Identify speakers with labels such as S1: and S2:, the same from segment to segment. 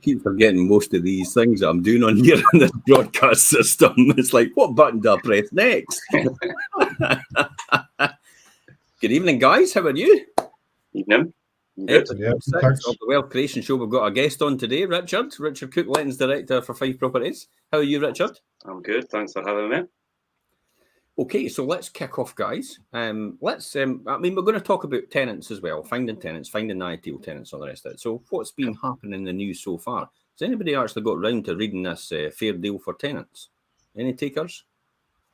S1: keep forgetting most of these things that I'm doing on here in this broadcast system. It's like, what button do I press next? Good evening, guys. How are you?
S2: Evening.
S1: Episode 6 of the Wealth Creation Show. We've got a guest on today, Richard Cook, Lettings Director for 5 Properties. How are you, Richard?
S2: I'm good. Thanks for having me.
S1: Okay, so let's kick off, guys. I mean, we're going to talk about tenants as well, finding tenants, finding ideal tenants, all the rest of it. So what's been happening in the news so far? Has anybody actually got round to reading this fair deal for tenants? Any takers?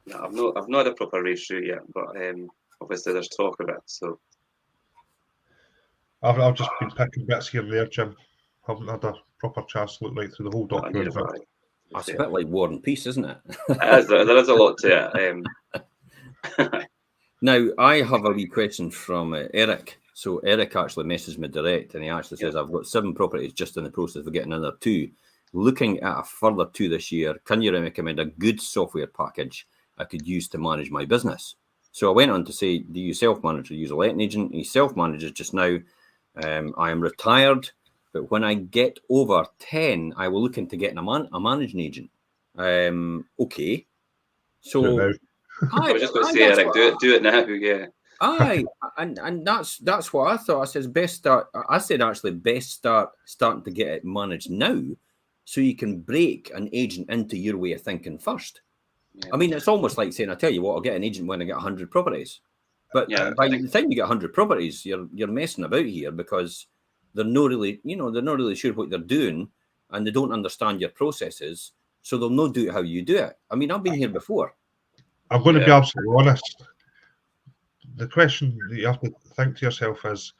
S2: No, I've not had a proper read through yet, but obviously there's talk of it. So
S3: I've just been picking bits here and there, Jim. Haven't had a proper chance to look right through the whole document.
S1: That's a bit like War and Peace, isn't it?
S2: There is a lot to it.
S1: Now, I have a wee question from Eric. So Eric actually messaged me direct, and he actually says, I've got 7 properties just in the process of getting another 2. Looking at a further 2 this year, can you recommend a good software package I could use to manage my business? So I went on to say, do you self-manage or use a letting agent? He self-manages just now. I am retired, but when I get over 10, I will look into getting a managing agent. Okay. So
S2: I was just going to say, Eric, do it now. Yeah.
S1: And that's what I thought. I said best start. I said actually best starting to get it managed now, so you can break an agent into your way of thinking first. Yeah. I mean, it's almost like saying, I tell you what, I'll get an agent when I get 100 properties. But by the time you get 100 properties, you're messing about here because they're not really sure what they're doing, and they don't understand your processes, so they'll not do it how you do it. I mean, I've been here before.
S3: I'm going to be absolutely honest. The question that you have to think to yourself is,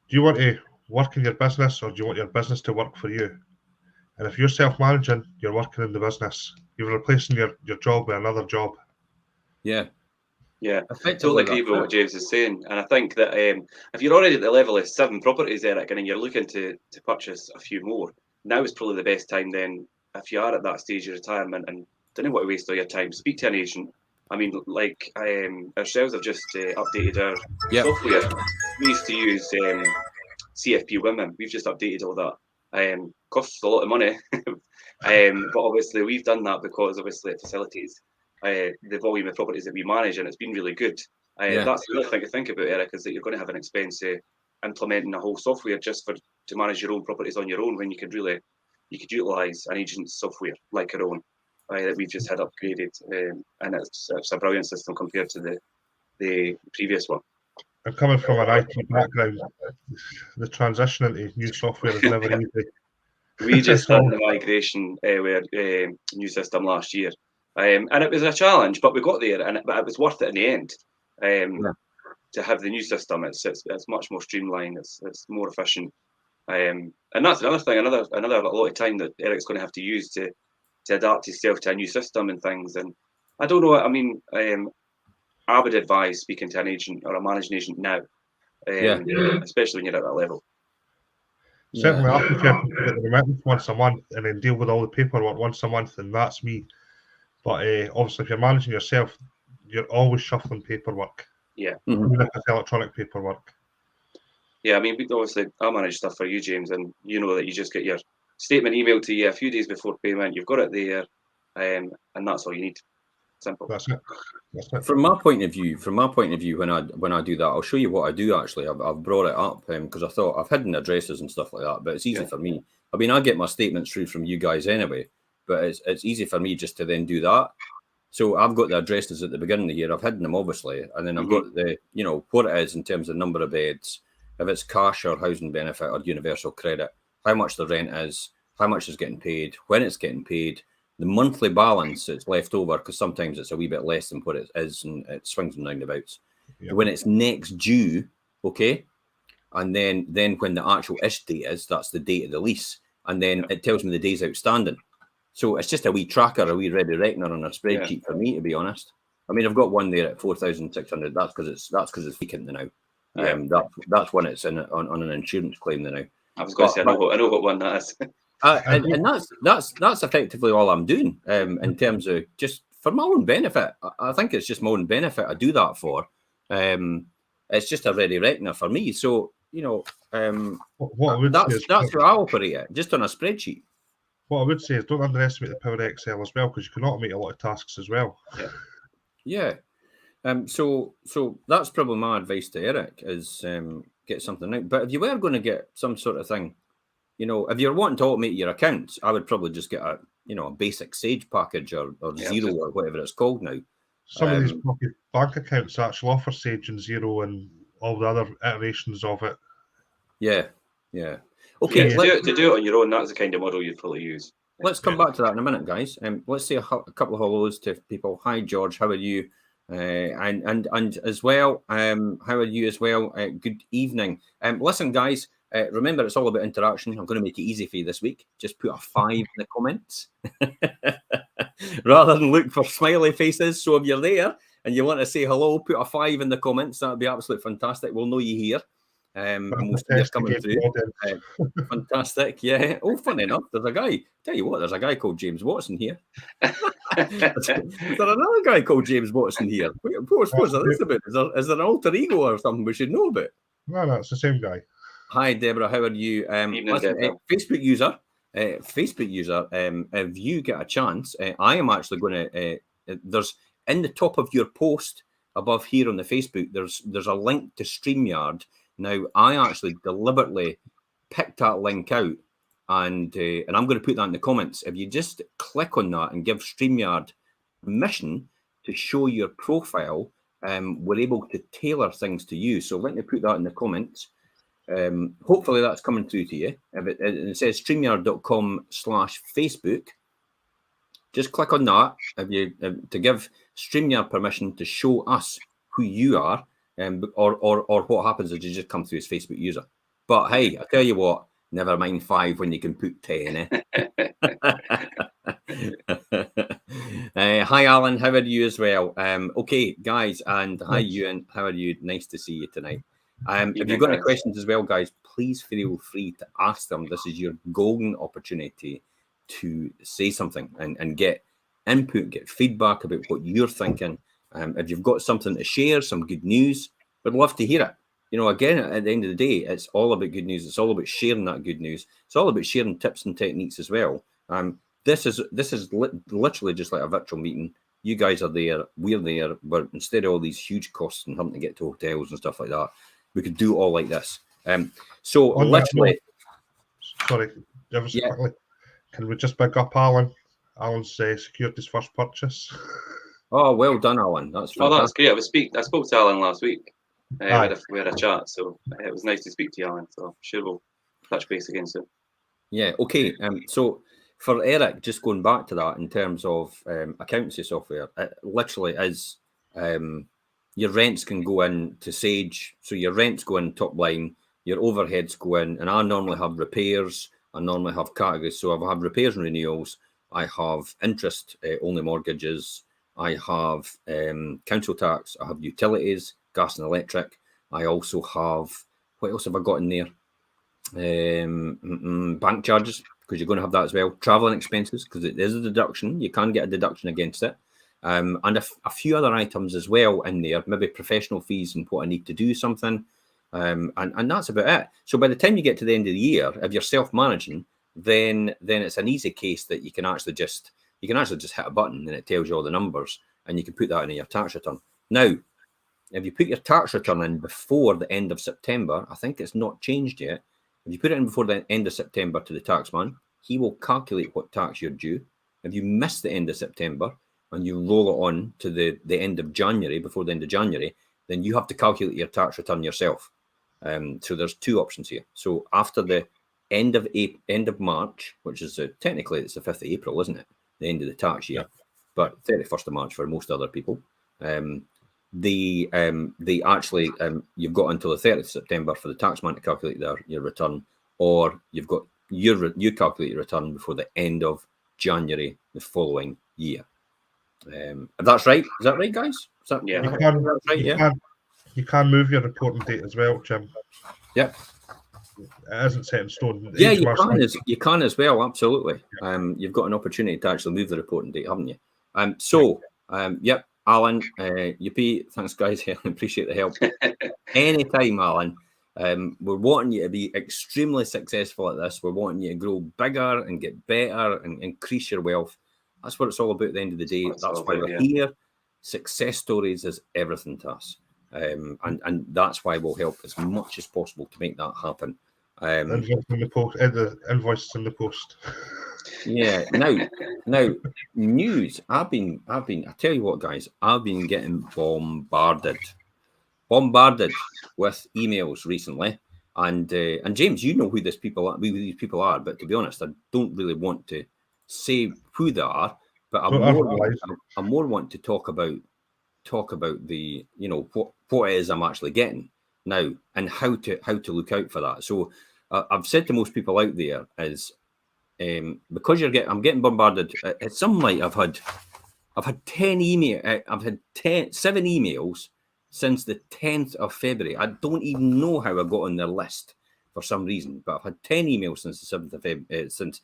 S3: do you want to work in your business or do you want your business to work for you? And if you're self-managing, you're working in the business. You're replacing your job with another job.
S2: Yeah, I totally agree with what James is saying. And I think that if you're already at the level of 7 properties, Eric, and then you're looking to purchase a few more, now is probably the best time then, if you are at that stage of retirement and don't want to waste all your time, speak to an agent. I mean, like ourselves have just updated our software. We used to use CFP Women. We've just updated all that. Costs a lot of money, but obviously we've done that because obviously it facilitates the volume of properties that we manage, and it's been really good. That's the other thing to think about, Eric, is that you're going to have an expense implementing a whole software just to manage your own properties on your own, when you could utilise an agent's software like our own. That we've just had upgraded, and it's a brilliant system compared to the previous one.
S3: And coming from an IT background, the transition into new software is never easy.
S2: We just done the migration with new system last year, and it was a challenge, but we got there, but it was worth it in the end. To have the new system, it's much more streamlined, it's more efficient, and that's another thing, another a lot of time that Eric's going to have to use to adapt himself to a new system and things. And I don't know, I mean, I would advise speaking to an agent or a managing agent now, especially when you're at that level.
S3: Certainly, I prefer to get the remittance once a month and then deal with all the paperwork once a month, and that's me. But obviously, if you're managing yourself, you're always shuffling paperwork.
S2: Yeah.
S3: Even if it's electronic paperwork.
S2: Yeah, I mean, obviously, I manage stuff for you, James, and you know that you just get your statement emailed to you a few days before payment. You've got it there, and that's all you need. Simple.
S3: That's it.
S1: From my point of view, when I do that, I'll show you what I do. Actually, I've brought it up because I thought I've hidden addresses and stuff like that, but it's easy for me. I mean, I get my statements through from you guys anyway, but it's easy for me just to then do that. So I've got the addresses at the beginning of the year. I've hidden them obviously, and then I've got the what it is in terms of number of beds, if it's cash or housing benefit or universal credit, how much the rent is, how much is getting paid, when it's getting paid, the monthly balance that's left over, because sometimes it's a wee bit less than what it is, and it swings and roundabouts. When it's next due, okay, and then when the actual ish date is, that's the date of the lease, and then it tells me the days outstanding. So it's just a wee tracker, a wee ready reckoner on a spreadsheet for me, to be honest. I mean, I've got one there at 4,600. That's because it's vacant now. That's when it's on an insurance claim now.
S2: I was going to say, I know what one that is.
S1: And that's effectively all I'm doing in terms of just for my own benefit. I think it's just my own benefit I do that for. It's just a ready reckoner for me. So you know,
S3: what I would say is
S1: that's how I operate it, just on a spreadsheet.
S3: What I would say is don't underestimate the power of Excel as well, because you can automate a lot of tasks as well.
S1: Yeah. So that's probably my advice to Eric is get something out. But if you were going to get some sort of thing, you know, if you're wanting to automate your accounts, I would probably just get a basic Sage package or Zero or whatever it's called now.
S3: Some of these bank accounts actually offer Sage and Zero and all the other iterations of it.
S1: Yeah. Okay.
S2: To do it on your own, that's the kind of model you'd probably use.
S1: Let's come back to that in a minute, guys. Let's say a couple of hellos to people. Hi, George. How are you? And as well, how are you as well? Good evening. Listen, guys. Remember, it's all about interaction. I'm going to make it easy for you this week. Just put a 5 in the comments rather than look for smiley faces. So if you're there and you want to say hello, put a 5 in the comments. That would be absolutely fantastic. We'll know you here. And we'll see you coming through. Fantastic. Yeah. Oh, funny enough, there's a guy. Tell you what, there's a guy called James Watson here. Is there another guy called James Watson here? What's this about? Is there an alter ego or something we should know about?
S3: No, it's the same guy.
S1: Hi, Deborah. How are you? Facebook user. If you get a chance, I am actually going to. There's in the top of your post above here on the Facebook. There's a link to StreamYard. Now, I actually deliberately picked that link out, and I'm going to put that in the comments. If you just click on that and give StreamYard permission to show your profile, we're able to tailor things to you. So let me put that in the comments. Hopefully that's coming through to you. If it says streamyard.com/Facebook, just click on that to give StreamYard permission to show us who you are, or what happens is you just come through as Facebook user. But hey, I tell you what, never mind 5 when you can put 10. Hi, Alan. How are you as well? Okay, guys, and hi, Ewan. How are you? Nice to see you tonight. If you've got any questions as well, guys, please feel free to ask them. This is your golden opportunity to say something and get input, get feedback about what you're thinking. If you've got something to share, some good news, we'd love to hear it. You know, again, at the end of the day, it's all about good news. It's all about sharing that good news. It's all about sharing tips and techniques as well. This is literally just like a virtual meeting. You guys are there, we're there, but instead of all these huge costs and having to get to hotels and stuff like that, we could do all like this. So literally,
S3: sorry, quickly, can we just big up Alan? Alan's secured his first purchase.
S1: Oh, well done, Alan. That's fantastic.
S2: Oh, that's great. I spoke to Alan last week. We had a chat, so it was nice to speak to you, Alan. So I'm sure we'll touch base again soon.
S1: Yeah. Okay. So for Eric, just going back to that in terms of accountancy software, it literally is. Your rents can go in to Sage. So your rents go in top line, your overheads go in, and I normally have repairs. I normally have categories. So I have repairs and renewals. I have interest only mortgages. I have council tax. I have utilities, gas and electric. I also have, what else have I got in there? Bank charges, because you're going to have that as well. Traveling expenses, because it is a deduction. You can get a deduction against it. And a few other items as well in there, maybe professional fees and what I need to do something. And that's about it. So by the time you get to the end of the year, if you're self-managing, then it's an easy case that you can actually just hit a button and it tells you all the numbers, and you can put that in your tax return. Now, if you put your tax return in before the end of September, I think it's not changed yet. If you put it in before the end of September to the taxman, he will calculate what tax you're due. If you miss the end of September and you roll it on to the end of January, before the end of January, then you have to calculate your tax return yourself. So there's 2 options here. So after the end of March, which is technically it's the 5th of April, isn't it? The end of the tax year, but 31st of March for most other people. They actually you've got until the 30th of September for the taxman to calculate your return, or you've got you calculate your return before the end of January the following year. If that's right, is that right, guys? Is that,
S3: you can move your reporting date as well, Jim.
S1: Yep.
S3: It isn't set in stone.
S1: Yeah, you can as well. Absolutely. You've got an opportunity to actually move the reporting date, haven't you? Yep, Alan, thanks, guys. I appreciate the help. Anytime, Alan. We're wanting you to be extremely successful at this. We're wanting you to grow bigger and get better and increase your wealth. That's what it's all about at the end of the day. That's why we're here. Success stories is everything to us. And that's why we'll help as much as possible to make that happen.
S3: Invoices in the post.
S1: Yeah. Now, news. I tell you what, guys, I've been getting bombarded with emails recently. And James, you know who these people are, but to be honest, I don't really want to say who they are. But I more want to talk about the, you know, what it is I'm actually getting now and how to look out for that. So I've said to most people out there is because I'm getting bombarded. At some night I've had 7 emails since the 10th of February. I don't even know how I got on their list for some reason, but I've had 10 emails since the 7th of February. 7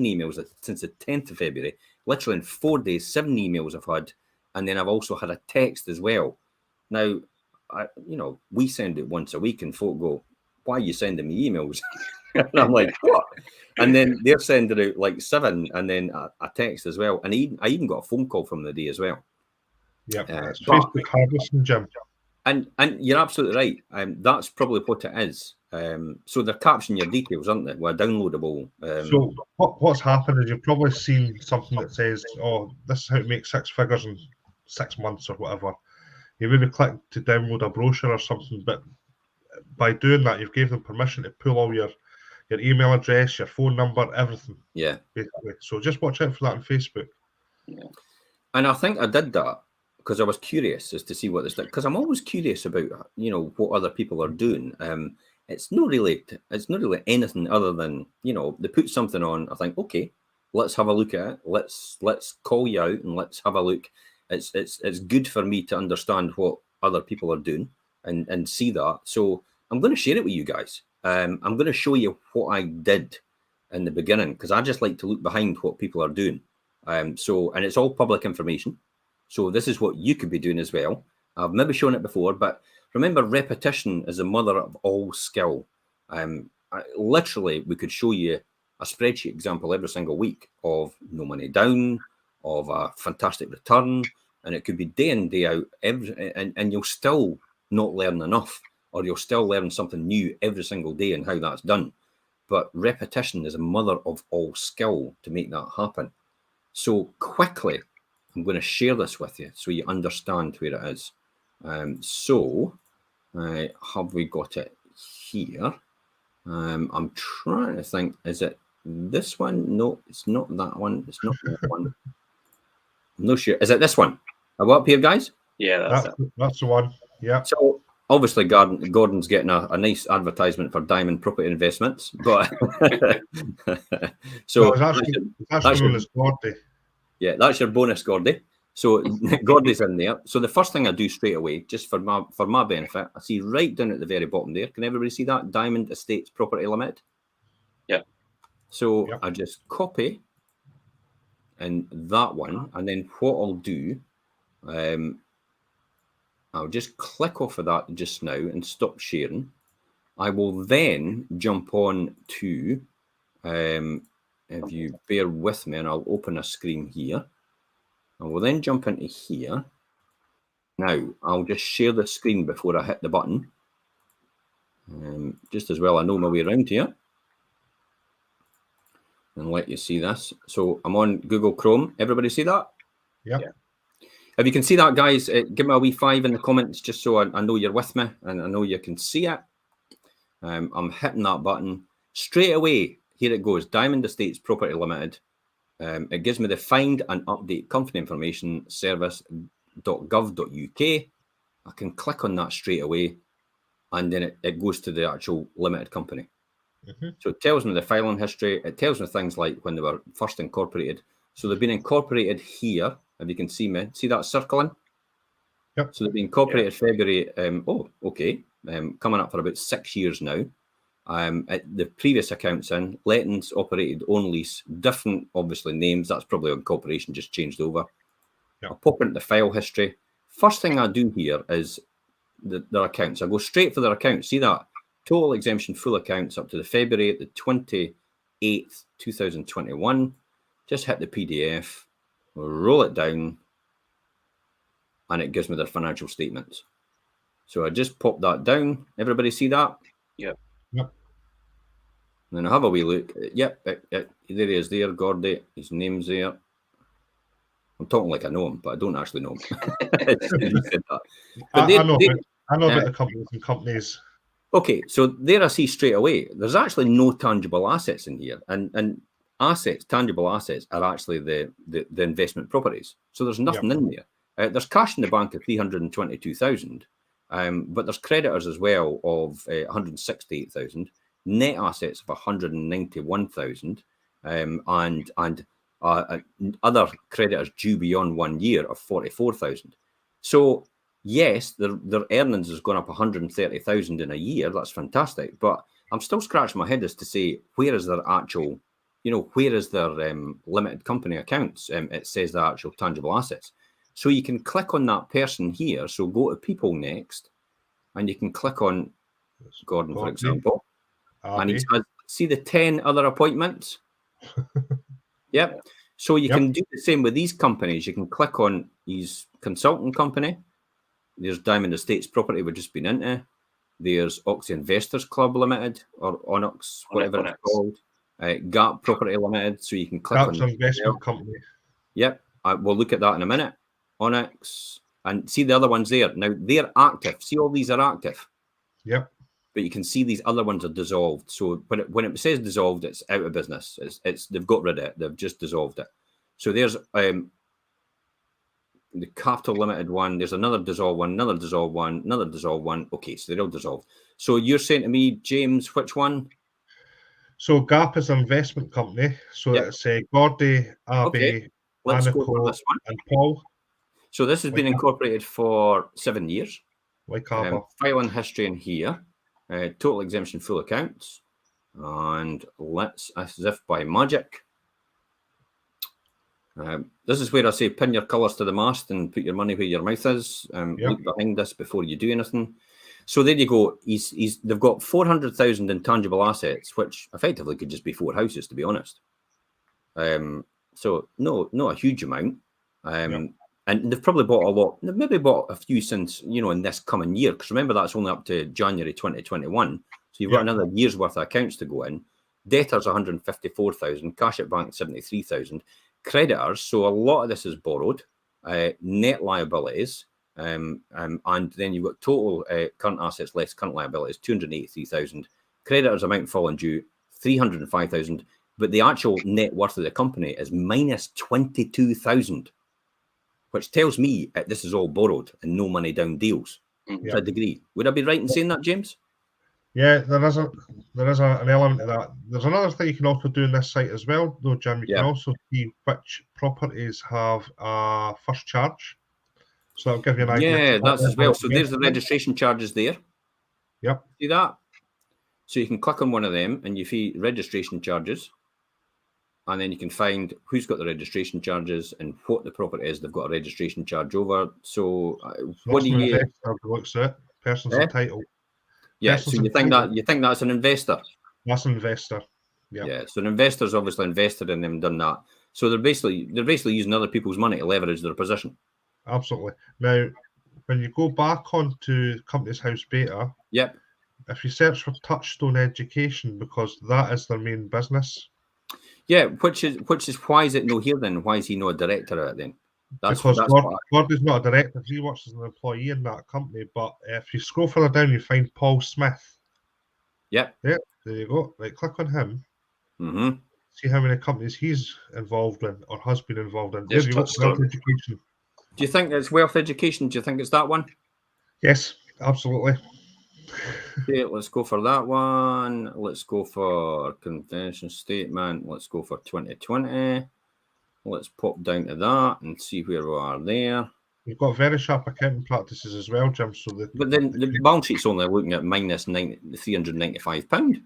S1: emails since the 10th of February. Literally in 4 days, 7 emails I've had, and then I've also had a text as well. Now, we send it once a week, and folk go, "Why are you sending me emails?" And I'm like, "What?" And then they're sending out like 7, and then a text as well. And I even got a phone call from the day as well.
S3: Yeah, it's Facebook harvesting, Jim.
S1: And you're absolutely right. That's probably what it is. So they're capturing your details, aren't they? Well, downloadable.
S3: So what's happened is you've probably seen something that says, "Oh, this is how to make 6 figures in 6 months," or whatever. You maybe click to download a brochure or something, but by doing that, you've gave them permission to pull all your email address, your phone number, everything.
S1: Yeah.
S3: Basically. So just watch out for that on Facebook.
S2: Yeah.
S1: And I think I did that because I was curious as to see what this did. Because I'm always curious about, you know, what other people are doing. It's not really anything other than, you know, they put something on. I think, okay, let's have a look at it. Let's call you out and let's have a look. It's good for me to understand what other people are doing and see that. So I'm going to share it with you guys. I'm going to show you what I did in the beginning because I just like to look behind what people are doing. And it's all public information. So this is what you could be doing as well. I've maybe shown it before, but remember, repetition is the mother of all skill. Literally, we could show you a spreadsheet example every single week of no money down, of a fantastic return, and it could be day in, day out, and you'll still not learn enough, or you'll still learn something new every single day and how that's done. But repetition is a mother of all skill to make that happen. So quickly, I'm going to share this with you so you understand where it is. Have we got it here? I'm trying to think, is it this one? No, it's not that one. It's not that one. I'm not sure. Is it this one? Are we up here, guys?
S2: Yeah,
S3: that's the one. Yeah.
S1: So obviously, Gordon's getting a nice advertisement for Diamond Property Investments, but so
S3: that's known as Gordy.
S1: Yeah, that's your bonus, Gordy. So Gordy's in there. So the first thing I do straight away, just for my benefit, I see right down at the very bottom there. Can everybody see that? Diamond Estates Property Limited.
S2: Yeah.
S1: So I just copy in that one, and then what I'll do, I'll just click off of that just now and stop sharing. I will then jump on to, if you bear with me, and I'll open a screen here. I will then jump into here. Now, I'll just share the screen before I hit the button. Just as well, I know my way around here. And let you see this. So I'm on Google Chrome. Everybody see that?
S3: Yeah.
S1: If you can see that, guys, give me a wee 5 in the comments just so I know you're with me and I know you can see it. I'm hitting that button. Straight away, here it goes. Diamond Estates Property Limited. It gives me the find and update company information service.gov.uk. I can click on that straight away, and then it goes to the actual limited company. Mm-hmm. So it tells me the filing history. It tells me things like when they were first incorporated. So they've been incorporated here. If you can see me, see that circling?
S3: Yep.
S1: So they've been incorporated February. Coming up for about 6 years now. The previous accounts in lettings, operated, own lease, different obviously names. That's probably incorporation just changed over. Yep. I'll pop into the file history. First thing I do here is their accounts. I go straight for their accounts. See that? Total exemption full accounts up to the February the 28th, 2021. Just hit the PDF, roll it down, and it gives me their financial statements. So I just pop that down. Everybody see that?
S2: Yep.
S3: Yep.
S1: And then I have a wee look. Yep, there he is there, Gordy. His name's there. I'm talking like I know him, but I don't actually know him. He said that. But
S3: I know about the companies and companies.
S1: Okay, so there I see straight away, there's actually no tangible assets in here. And assets, tangible assets, are actually the investment properties. So there's nothing in there. There's cash in the bank of 322,000, but there's creditors as well of 168,000, net assets of 191,000, and other creditors due beyond 1 year of 44,000. So yes, their earnings has gone up 130,000 in a year. That's fantastic. But I'm still scratching my head as to say, where is their actual, where is their limited company accounts? It says the actual tangible assets. So you can click on that person here. So go to people next, and you can click on Gordon, for example. And he has, see the 10 other appointments? Yep. So you can do the same with these companies. You can click on his consulting company. There's Diamond Estates Property we've just been into. There's Oxy Investors Club Limited, or Onyx, whatever it's called. Gap Property Limited. So you can click
S3: Gap's
S1: on
S3: investment company.
S1: Yep. We'll look at that in a minute. Onyx. And see the other ones there. Now, they're active. See, all these are active.
S3: Yep.
S1: But you can see these other ones are dissolved. So when it says dissolved, it's out of business. It's they've got rid of it. They've just dissolved it. So there's the Capital Limited one. There's another dissolved one, another dissolved one, another dissolved one. Okay, so they're all dissolved. So you're saying to me, James, which one?
S3: So Gap is an investment company. So it's Gordy, Abby,
S1: let's go for this one.
S3: and Paul.
S1: So this has been incorporated for 7 years.
S3: Like Abba.
S1: Filing history in here. Total exemption full accounts. And let's, as if by magic. This is where I say pin your colours to the mast and put your money where your mouth is. Look behind this before you do anything. So there you go. They've got 400,000 in tangible assets, which effectively could just be 4 houses, to be honest. So not a huge amount. And they've probably bought a lot. They've maybe bought a few since, in this coming year. Because remember, that's only up to January 2021. So you've got another year's worth of accounts to go in. Debtors 154,000, cash at bank 73,000. Creditors, so a lot of this is borrowed. Net liabilities, and then you've got total current assets less current liabilities 283,000. Creditors amount falling due 305,000, but the actual net worth of the company is minus 22,000, which tells me that this is all borrowed and no money down deals to a degree. Would I be right in saying that, James?
S3: Yeah, there is an element of that. There's another thing you can also do on this site as well, though, Jim. You can also see which properties have a first charge. So that'll give you an idea.
S1: Yeah, that's as well. So there's the registration charges there.
S3: Yep.
S1: See that? So you can click on one of them and you see registration charges. And then you can find who's got the registration charges and what the property is they've got a registration charge over. So what do you...
S3: looks at it. Person's entitled.
S1: Yeah, so you think that's an investor?
S3: That's an investor.
S1: Yeah. So an investor's obviously invested in them and done that. So they're basically using other people's money to leverage their position.
S3: Absolutely. Now, when you go back onto Companies House Beta, if you search for Touchstone Education, because that is their main business.
S1: Yeah, which is why is it no here then? Why is he not a director at it then?
S3: Because Gordy's not a director. He works as an employee in that company. But if you scroll further down, you find Paul Smith.
S1: Yep.
S3: Yeah, there you go. Right, click on him.
S1: Mm-hmm.
S3: See how many companies he's involved in or has been involved in.
S2: Yes,
S3: Wealth Education.
S1: Do you think it's Wealth Education? Do you think it's that one?
S3: Yes, absolutely.
S1: Okay, let's go for that one. Let's go for convention statement. Let's go for 2020. Let's pop down to that and see where we are there.
S3: We've got very sharp accounting practices as well, Jim.
S1: But then the balance sheet's only looking at minus £395.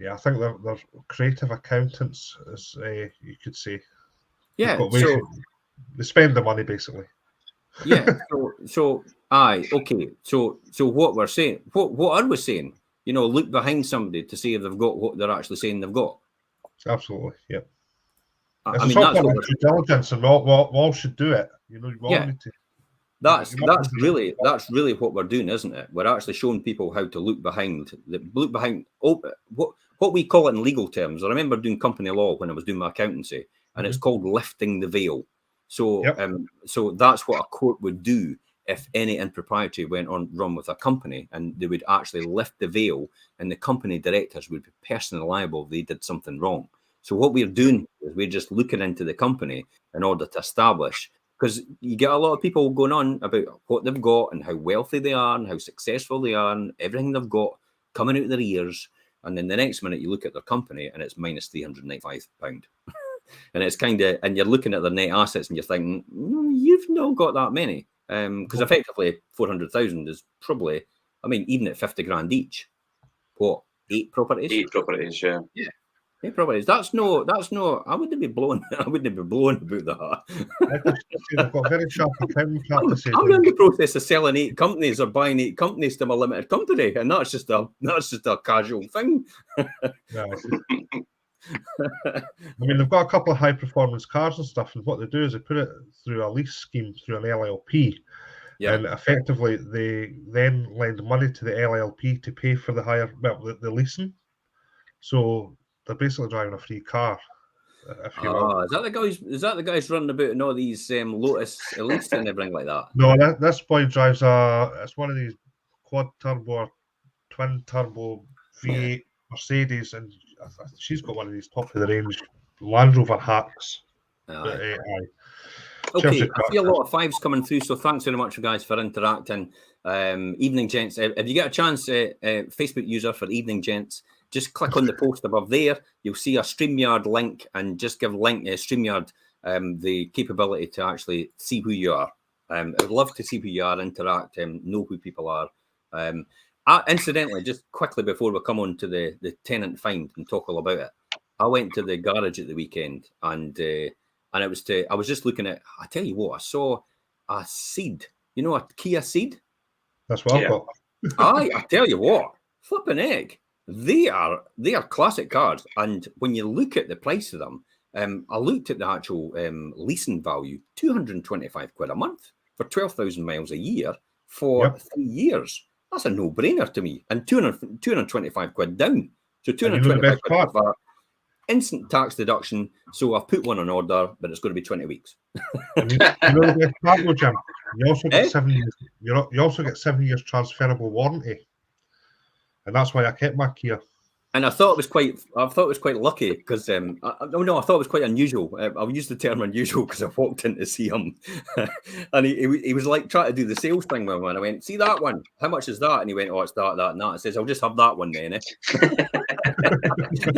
S3: Yeah, I think they're creative accountants, as you could say.
S1: Yeah,
S3: so they spend the money basically.
S1: Yeah, so Aye, okay. So what we're saying, what are we saying? You know, look behind somebody to see if they've got what they're actually saying they've got.
S3: Absolutely, yeah.
S1: I mean, that's what
S3: due diligence, and we all should do it. You know, we all need to.
S1: That's really what we're doing, isn't it? We're actually showing people how to look behind what we call it in legal terms. I remember doing company law when I was doing my accountancy, and it's called lifting the veil. So, so that's what a court would do if any impropriety went on wrong with a company, and they would actually lift the veil, and the company directors would be personally liable if they did something wrong. So what we're doing is we're just looking into the company in order to establish, because you get a lot of people going on about what they've got and how wealthy they are and how successful they are and everything they've got coming out of their ears. And then the next minute you look at their company and it's minus £395. And it's kind of, and you're looking at their net assets and you're thinking, you've not got that many. Because effectively 400,000 is probably, I mean, even at 50 grand each, what, 8 properties?
S2: 8 properties, yeah.
S1: Yeah. 8 properties. That's no, I wouldn't be blown about that.
S3: They've got very sharp accounting practices.
S1: I'm in the process of selling 8 companies or buying 8 companies to my limited company, and that's just a casual thing.
S3: Yeah. I mean, they've got a couple of high performance cars and stuff, and what they do is they put it through a lease scheme through an LLP, and effectively they then lend money to the LLP to pay for the leasing. So they're basically driving a free car, if you will.
S1: Is that the guys running about in all these Lotus Elites and everything like that?
S3: No, this boy drives it's one of these quad turbo or twin turbo V8 Mercedes, and she's got one of these top of the range Land Rover hacks.
S1: Okay, I see a lot of 5s coming through, so thanks very much, guys, for interacting. Evening Gents, if you get a chance, Facebook user for Evening Gents, just click on the post above there. You'll see a StreamYard link, and just give StreamYard the capability to actually see who you are. I'd love to see who you are, interact, know who people are. Incidentally, just quickly before we come on to the tenant find and talk all about it, I went to the garage at the weekend, and I was just looking at, I tell you what, I saw a Ceed, you know, a Kia Ceed.
S3: That's what I've got.
S1: I tell you what, flipping egg. They are classic cars, and when you look at the price of them, I looked at the actual leasing value, £225 a month for 12,000 miles a year for 3 years. That's a no-brainer to me, and £225 down. So £225 for instant tax deduction. So I've put one on order, but it's going to be 20 weeks.
S3: You know the best part, though, Jim? You also get 7 years. You also get 7 years transferable warranty. And that's why I kept my Kia.
S1: And I thought it was quite lucky because I thought it was quite unusual. I'll use the term unusual because I walked in to see him, and he was like trying to do the sales thing with me. And I went, "See that one? How much is that?" And he went, "Oh, it's that, and that." I says, "I'll just have that one then." And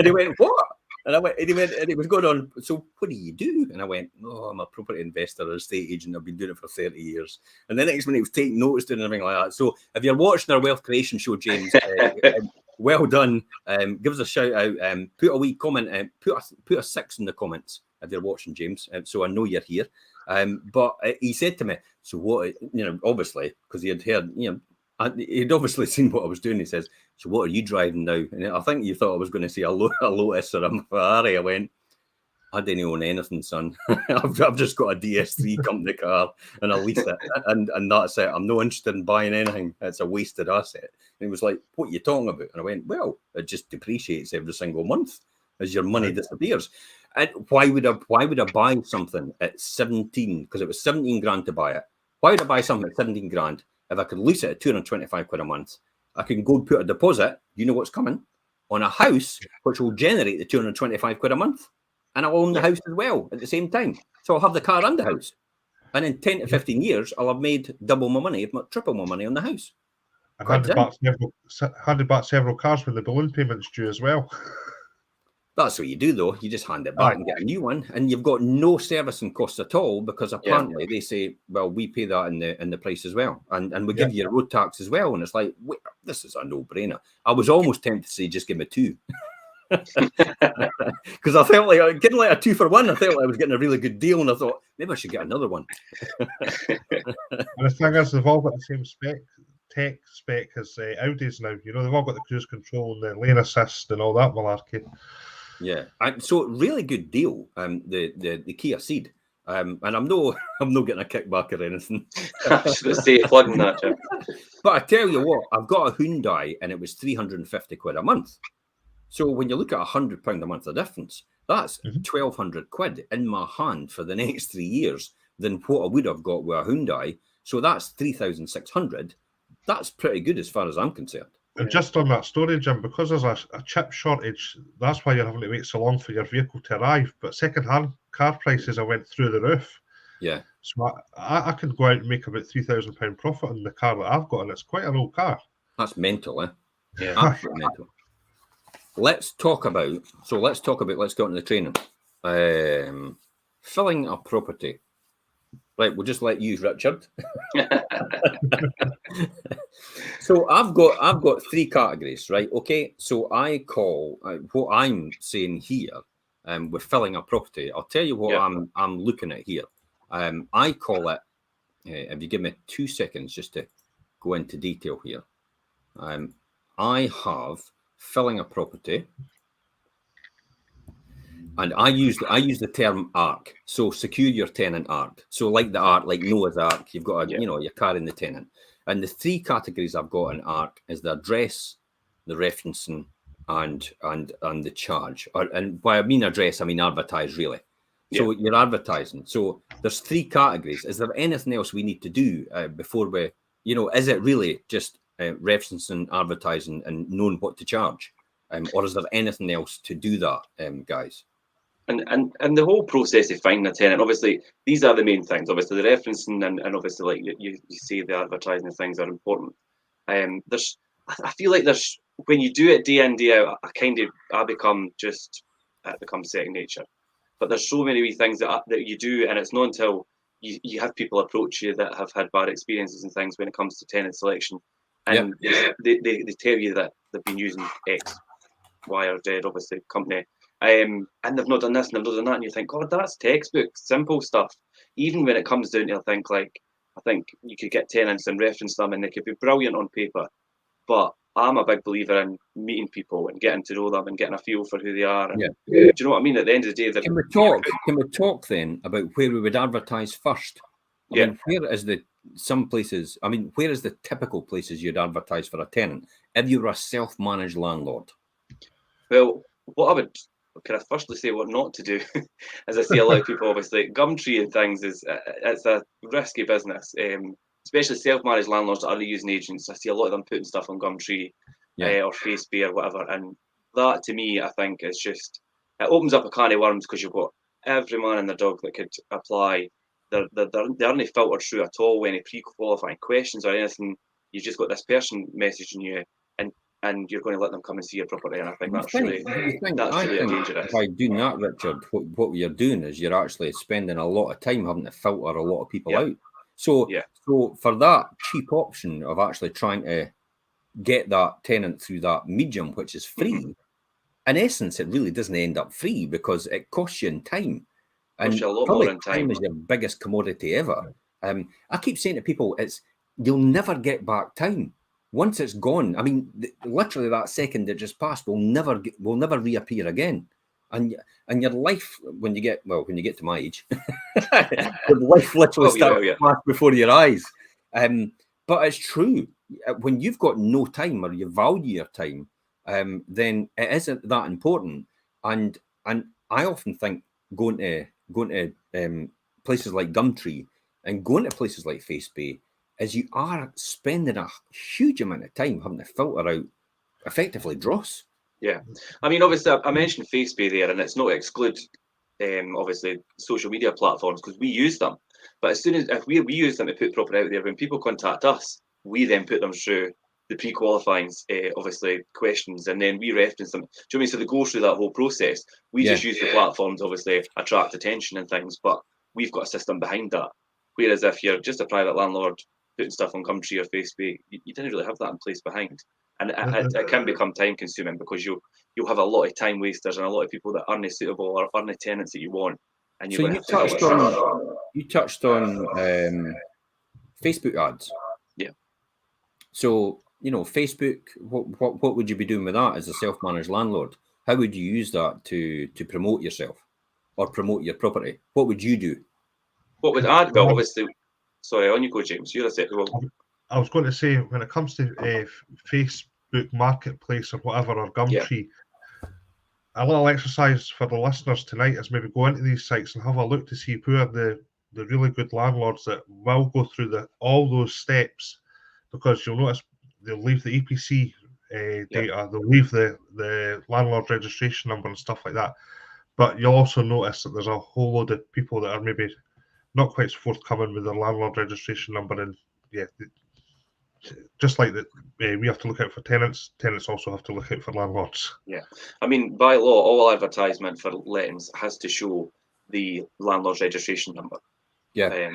S1: he went, "What?" And I went, and he was going on, "So what do you do?" And I went, "Oh, I'm a property investor, or estate agent. I've been doing it for 30 years." And the next minute he was taking notice and everything like that. So if you're watching our wealth creation show, James, well done. Give us a shout out. Put a wee comment. Put a 6 in the comments if you're watching, James. So I know you're here. But he said to me, "So what? You know, obviously, because he had heard, you know, he'd obviously seen what I was doing." He says, "So what are you driving now?" And I think you thought I was going to say a Lotus or a Ferrari. I went, "I didn't own anything, son. I've just got a DS3 company car and I lease it, and that's it. I'm not interested in buying anything. It's a wasted asset." And he was like, "What are you talking about?" And I went, "Well, it just depreciates every single month as your money disappears." And why would I buy something at 17? Because it was 17 grand to buy it. Why would I buy something at 17 grand if I could lease it at £225 a month? I can go and put a deposit, you know what's coming, on a house which will generate the £225 a month. And I'll own the house as well at the same time. So I'll have the car and the house. And in 10 to 15 years, I'll have made double my money, if not triple my money on the house.
S3: And handed back several cars when the balloon payment's due as well.
S1: That's what you do, though. You just hand it back and get a new one. And you've got no servicing costs at all, because apparently they say, well, we pay that in the price as well. And we give you a road tax as well. And it's like, wait, this is a no-brainer. I was almost tempted to say, just give me 2. Because I felt like getting like a 2-for-1. I felt like I was getting a really good deal, and I thought maybe I should get another one.
S3: And the thing is, they've all got the same tech spec as Audis now. You know, they've all got the cruise control and the lane assist and all that malarkey.
S1: Yeah, so really good deal. The Kia Ceed. And I'm not getting a kickback or anything.
S2: I was going to say plugging that, Jim.
S1: But I tell you what, I've got a Hyundai and it was 350 quid a month. So when you look at £100 a month of difference, that's 1,200 quid in my hand for the next 3 years than what I would have got with a Hyundai. So that's 3,600. That's pretty good as far as I'm concerned.
S3: And just on that story, Jim, because there's a chip shortage, that's why you're having to wait so long for your vehicle to arrive. But second-hand car prices have went through the roof.
S1: Yeah.
S3: So I can go out and make about £3,000 profit on the car that I've got, and it's quite an old car.
S1: That's mental, eh?
S2: Yeah.
S1: Absolutely mental. Let's go on to the training. Filling a property. Right, we'll just let you, Richard. So I've got 3 categories, right? Okay, so I call what I'm saying here. With filling a property, I'll tell you what I'm looking at here. I call it. If you give me 2 seconds just to go into detail here, I have filling a property. And I use the term arc. So secure your tenant arc. So like the arc, like Noah's Ark, you've got you're carrying the tenant. And the 3 categories I've got in arc is the address, the referencing, and the charge. And by I mean address, I mean advertise really. So you're advertising. So there's 3 categories. Is there anything else we need to do before we, is it really just referencing, advertising, and knowing what to charge? Or is there anything else to do that, guys?
S2: And the whole process of finding a tenant, obviously, these are the main things. Obviously, the referencing and obviously, like you say, the advertising things are important. I feel like there's, when you do it day in, day out, it becomes second nature. But there's so many wee things that you do, and it's not until you have people approach you that have had bad experiences and things when it comes to tenant selection, and they tell you that they've been using X, Y, or Z, obviously, company. And they've not done this and they've not done that, and you think, God, that's textbook, simple stuff. Even when it comes down to, I think you could get tenants and reference them, and they could be brilliant on paper. But I'm a big believer in meeting people and getting to know them and getting a feel for who they are. And, do you know what I mean? At the end of the day,
S1: can we talk then about where we would advertise first? I mean, where is the typical places you'd advertise for a tenant if you were a self-managed landlord?
S2: Well, can I firstly say what not to do? As I see a lot of people, obviously, Gumtree and things it's a risky business, especially self-managed landlords that are using agents. I see a lot of them putting stuff on Gumtree or Facebook or whatever, and that to me, I think, is just, it opens up a can of worms, because you've got every man and their dog that could apply. They aren't filtered through at all any pre-qualifying questions or anything. You've just got this person messaging you, and you're going to let them come and see your property, and I think that's really dangerous.
S1: By doing that, Richard, what you're doing is you're actually spending a lot of time having to filter a lot of people out. So for that cheap option of actually trying to get that tenant through that medium, which is free, in essence, it really doesn't end up free, because it costs you in time. And
S2: a lot more in
S1: time is your biggest commodity ever. I keep saying to people, you'll never get back time. Once it's gone, I mean, literally that second that just passed will never reappear again. And your life, when you get to my age, your life literally starts to pass before your eyes. But it's true. When you've got no time, or you value your time, then it isn't that important. And I often think going to places like Gumtree and going to places like Facebook is you are spending a huge amount of time having to filter out effectively dross.
S2: Yeah, I mean, obviously, I mentioned Facebook there, and it's not to exclude, obviously, social media platforms, because we use them. But as soon as if we use them to put property out there, when people contact us, we then put them through the pre-qualifying, obviously, questions, and then we reference them. Do you know what I mean? So they go through that whole process. We just use the platforms, obviously, attract attention and things, but we've got a system behind that. Whereas if you're just a private landlord putting stuff on Gumtree or Facebook, you didn't really have that in place behind. And it can become time consuming because you'll have a lot of time wasters and a lot of people that aren't suitable or aren't the tenants that you want. And you're
S1: you touched on Facebook ads.
S2: Yeah.
S1: So, Facebook, what would you be doing with that as a self-managed landlord? How would you use that to promote yourself or promote your property? What would you do?
S2: What would add? Well, obviously, sorry, on you go, James. You're a second. Well,
S3: I was going to say, when it comes to Facebook Marketplace or whatever, or Gumtree, a little exercise for the listeners tonight is maybe go into these sites and have a look to see who are the really good landlords that will go through all those steps, because you'll notice they'll leave the EPC data, they'll leave the landlord registration number and stuff like that. But you'll also notice that there's a whole load of people that are maybe not quite so forthcoming with their landlord registration number, and just like that, we have to look out for tenants. Tenants also have to look out for landlords.
S2: Yeah, I mean, by law, all advertisement for lettings has to show the landlord's registration number.
S1: Yeah.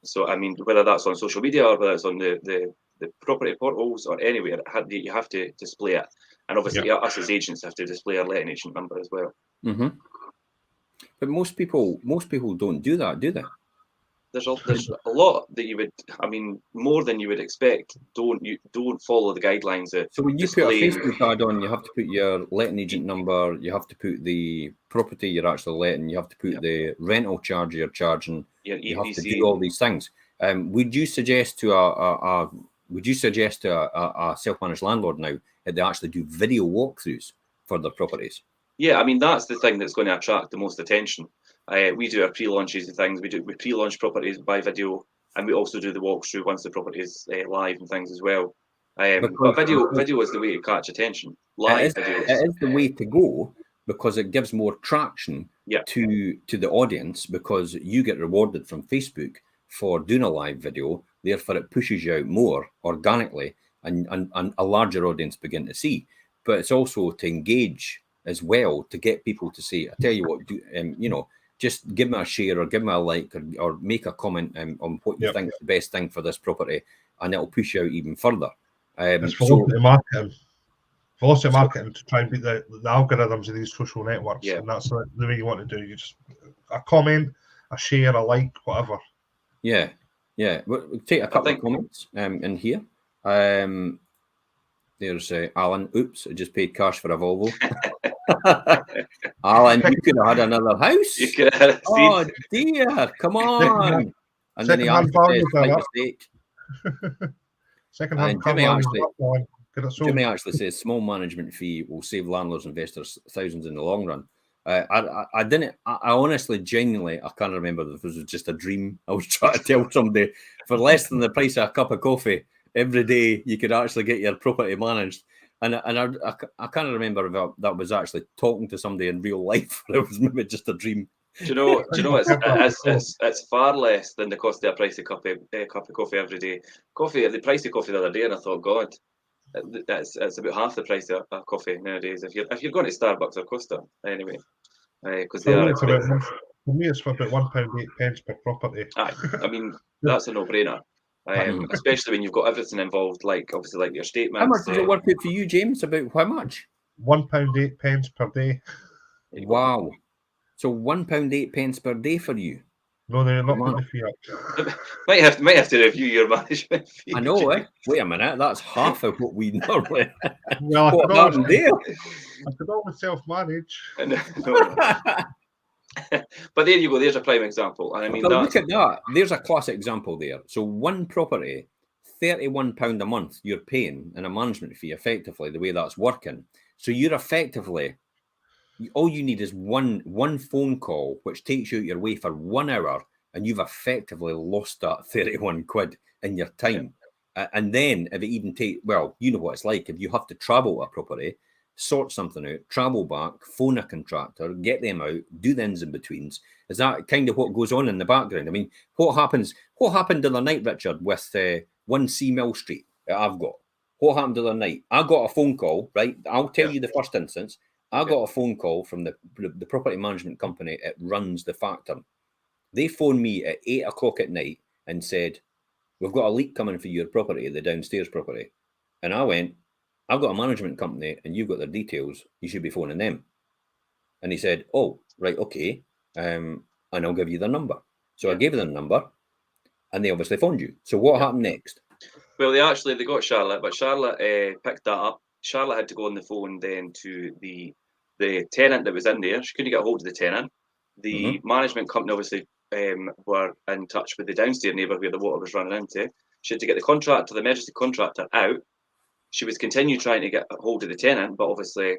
S2: So, I mean, whether that's on social media or whether it's on the property portals or anywhere, you have to display it. And obviously, us as agents have to display our letting agent number as well.
S1: Mm-hmm. But most people don't do that, do they?
S2: There's a lot that you would, I mean, more than you would expect. Don't follow the guidelines.
S1: So when you put a Facebook ad on, you have to put your letting agent number, you have to put the property you're actually letting, you have to put the rental charge you're charging, you have to do all these things. Would you suggest to a self-managed landlord now that they actually do video walkthroughs for their properties?
S2: Yeah, I mean, that's the thing that's going to attract the most attention. We do our pre-launches and things. We pre-launch properties by video, and we also do the walkthrough once the property is live and things as well. But video is the way to catch attention. Live videos.
S1: It is the way to go because it gives more traction to the audience, because you get rewarded from Facebook for doing a live video. Therefore, it pushes you out more organically, and a larger audience begin to see. But it's also to engage as well, to get people to say, I tell you what, just give me a share or give me a like or make a comment on what you think is the best thing for this property, and it'll push you out even further.
S3: It's velocity marketing to try and beat the algorithms of these social networks, and that's the way you want to do it. You just a comment, a share, a like, whatever.
S1: Yeah. We'll take a couple of comments in here. There's Alan. Oops, I just paid cash for a Volvo. Alan, you could have had another house.
S2: You could have
S1: oh dear, come on. And then he actually says, like a steak. Jimmy actually says small management fee will save landlords and investors thousands in the long run. I honestly, genuinely, I can't remember if this was just a dream. I was trying to tell somebody for less than the price of a cup of coffee every day, you could actually get your property managed. And I can't remember if that was actually talking to somebody in real life, or it was maybe just a dream.
S2: Do you know? It's far less than the cost of a price of cup of coffee every day. The price of coffee the other day, and I thought, God, it's about half the price of coffee nowadays. If you're going to Starbucks or Costa, anyway, because they are.
S3: For me, it's for about £1.08 per property.
S2: I mean, that's a no-brainer. Especially when you've got everything involved, like obviously like your statements.
S1: How much does it work out for you, James? About how much?
S3: £1.08 per day.
S1: Wow. So £1.08 per day for you.
S3: No, they're not going to fee up.
S2: might have to review your management fee.
S1: I know, Wait a minute, that's half of what we normally.
S3: Well,
S1: what happened there?
S3: I could always self-manage.
S2: But there you go. There's a prime example, and I mean,
S1: look at that. There's a classic example there. So one property, £31 a month, you're paying in a management fee. Effectively, the way that's working. So you're effectively, all you need is one phone call, which takes you out your way for 1 hour, and you've effectively lost that 31 quid in your time. And then if it even well, you know what it's like. If you have to travel to a property, sort something out, travel back, phone a contractor, get them out, do the ins and betweens. Is that kind of what goes on in the background? I mean, what happened the other night, Richard, with 1C Mill Street that I've got? What happened the other night? I got a phone call, right? I'll tell you the first instance. I got a phone call from the property management company. It runs the factor. They phoned me at 8 o'clock at night and said, we've got a leak coming for your property, the downstairs property. And I went, I've got a management company and you've got their details. You should be phoning them. And he said, oh, right, okay. And I'll give you their number. So I gave them the number and they obviously phoned you. So what happened next?
S2: Well, they got Charlotte, but Charlotte picked that up. Charlotte had to go on the phone then to the tenant that was in there. She couldn't get a hold of the tenant. The management company obviously were in touch with the downstairs neighbour where the water was running into. She had to get the emergency contractor out. She was continuing trying to get a hold of the tenant, but obviously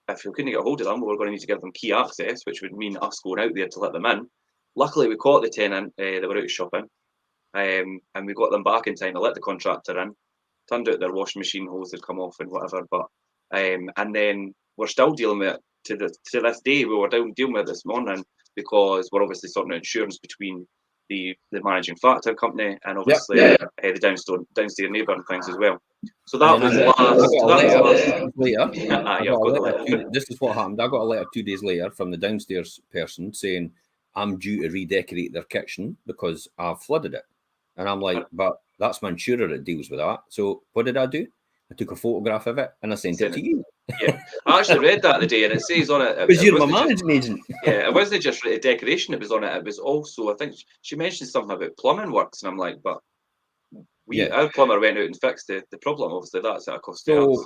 S2: if we couldn't get a hold of them, we were going to need to give them key access, which would mean us going out there to let them in. Luckily, we caught the tenant. They were out shopping. And we got them back in time to let the contractor in. Turned out their washing machine hose had come off and whatever, but and then we're still dealing with it to this day. We were dealing with it this morning because we're obviously sorting out insurance between the managing factor company and obviously the downstairs neighbour and things as well. So that was last.
S1: This is what happened. I got a letter 2 days later from the downstairs person saying I'm due to redecorate their kitchen because I've flooded it. And I'm like, but that's my insurer that deals with that. So what did I do? I took a photograph of it and I sent it to you.
S2: Yeah, I actually read that the day, and it says on it.
S1: Because you're my managing agent.
S2: Yeah, it wasn't just a decoration. It was on it. It was also, I think she mentioned something about plumbing works, and I'm like, but our plumber went out and fixed the problem. Obviously, that's at a cost to us.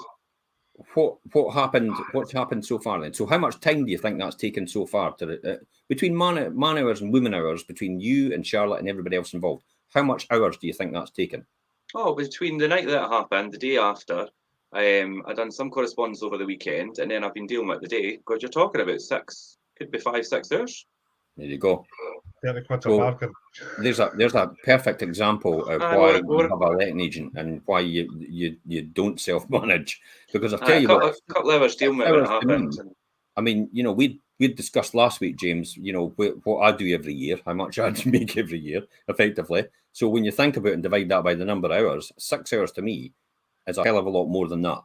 S1: What happened? What's happened so far then? So how much time do you think that's taken so far to between man hours and woman hours, between you and Charlotte and everybody else involved? How much hours do you think that's taken?
S2: Oh, between the night that it happened, the day after, I done some correspondence over the weekend, and then I've been dealing with it today. Because you're talking about 6, could be 5-6 hours.
S1: There you go.
S3: So
S1: there's a perfect example of why you have a letting agent and why you don't self-manage. Because I'll tell you what,
S2: a couple of hours dealing with it happened.
S1: I mean, you know, we discussed last week, James, you know, what I do every year, how much I make every year, effectively. So when you think about it and divide that by the number of hours, 6 hours to me is a hell of a lot more than that.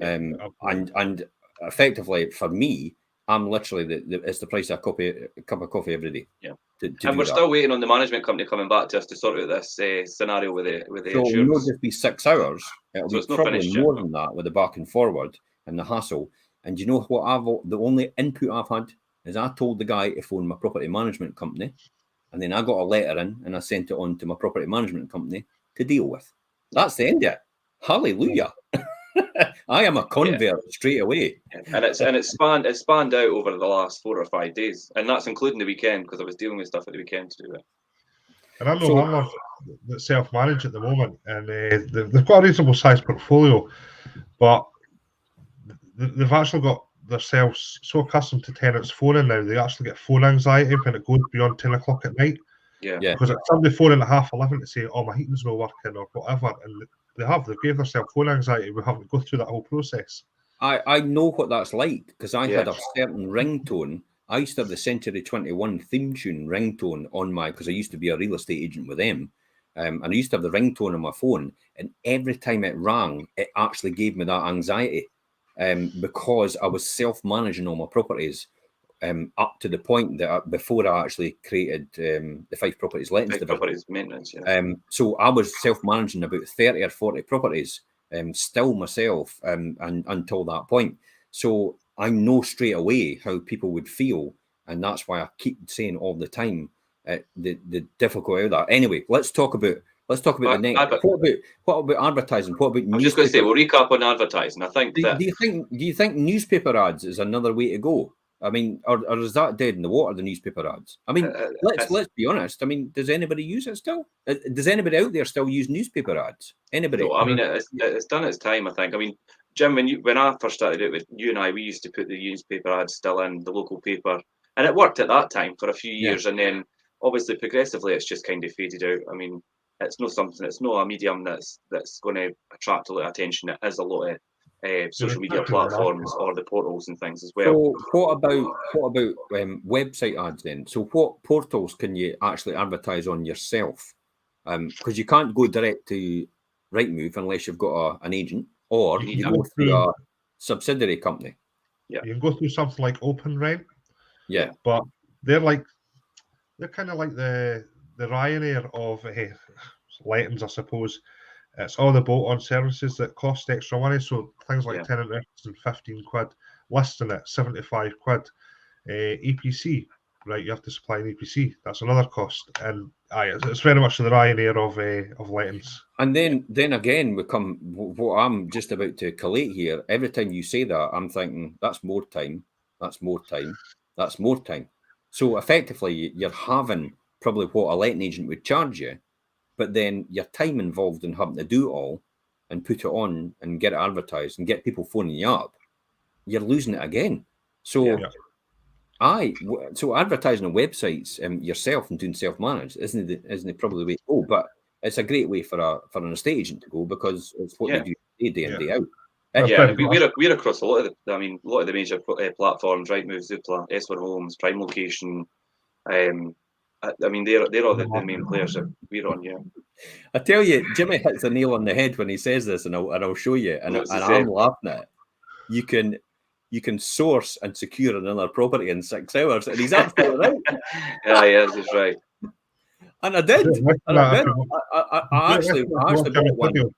S1: And effectively, for me, I'm literally it's the price of a cup of coffee every day.
S2: Yeah, and we're still waiting on the management company coming back to us to sort out this scenario with the insurance.
S1: So it'll just be 6 hours. It'll be probably more than that with the back and forward and the hassle. And you know what? The only input I've had is I told the guy to phone my property management company, and then I got a letter in and I sent it on to my property management company to deal with. That's the end of it. Hallelujah. I am a convert straight away.
S2: And it's spanned out over the last 4 or 5 days. And that's including the weekend, because I was dealing with stuff at the weekend to do it.
S3: And I know I'm that self-manage at the moment, and they've got a reasonable sized portfolio, but they've actually got themselves so accustomed to tenants phoning now, they actually get phone anxiety when it goes beyond 10 o'clock at night.
S2: Yeah.
S3: Because it's somebody phoning at 11:30 to say, oh, my heating's not working or whatever, and they've gave themselves phone anxiety. We haven't go through that whole process.
S1: I know what that's like, because I had a certain ringtone. I used to have the Century 21 theme tune ringtone on because I used to be a real estate agent with them. And I used to have the ringtone on my phone, and every time it rang, it actually gave me that anxiety. Because I was self-managing all my properties up to the point that before I actually created the 5 Properties Lettings division.
S2: Properties maintenance,
S1: so I was self-managing about 30 or 40 properties, still myself, and until that point. So I know straight away how people would feel, and that's why I keep saying all the time the difficulty of that. Anyway, let's talk about the next. What about advertising? What about?
S2: I'm just going to say we'll recap on advertising. I think
S1: do you think newspaper ads is another way to go? I mean, or is that dead in the water? The newspaper ads. I mean, let's be honest. I mean, does anybody use it still? Does anybody out there still use newspaper ads? Anybody?
S2: No, I mean, it's done its time. I think. I mean, Jim, when I first started out with you and I, we used to put the newspaper ads still in the local paper, and it worked at that time for a few years, and then obviously progressively it's just kind of faded out. I mean, it's not a medium that's going to attract a lot of attention. It is a lot of social media platforms or the portals and things as well.
S1: So what about website ads then? So what portals can you actually advertise on yourself? Because you can't go direct to Rightmove unless you've got an agent, or you go through a subsidiary company.
S3: Yeah, you can go through something like OpenRent.
S1: Yeah,
S3: but they're kind of like the Ryanair of lettings, I suppose. It's all the bolt-on services that cost extra money. So things like tenant registration, 15 quid, listing it, 75 quid, EPC, right? You have to supply an EPC. That's another cost, and it's very much the Ryanair of lettings.
S1: And then again, we come what I'm just about to collate here. Every time you say that, I'm thinking that's more time, that's more time, that's more time. So effectively, you're having probably what a letting agent would charge you, but then your time involved in having to do it all and put it on and get it advertised and get people phoning you up, you're losing it again. So so advertising on websites yourself and doing self-managed isn't probably the way to go, but it's a great way for an estate agent to go, because it's what they do day in, day out.
S2: We're across a lot of the major platforms, Rightmove, Zoopla, S1 Homes, Prime Location. They're all the main players that we're on. Yeah,
S1: I tell you, Jimmy hits the nail on the head when he says this, and I'll show you. And I'm laughing at it. You can source and secure another property in 6 hours, and he's absolutely right.
S2: That's right.
S1: And I did. I actually bought one.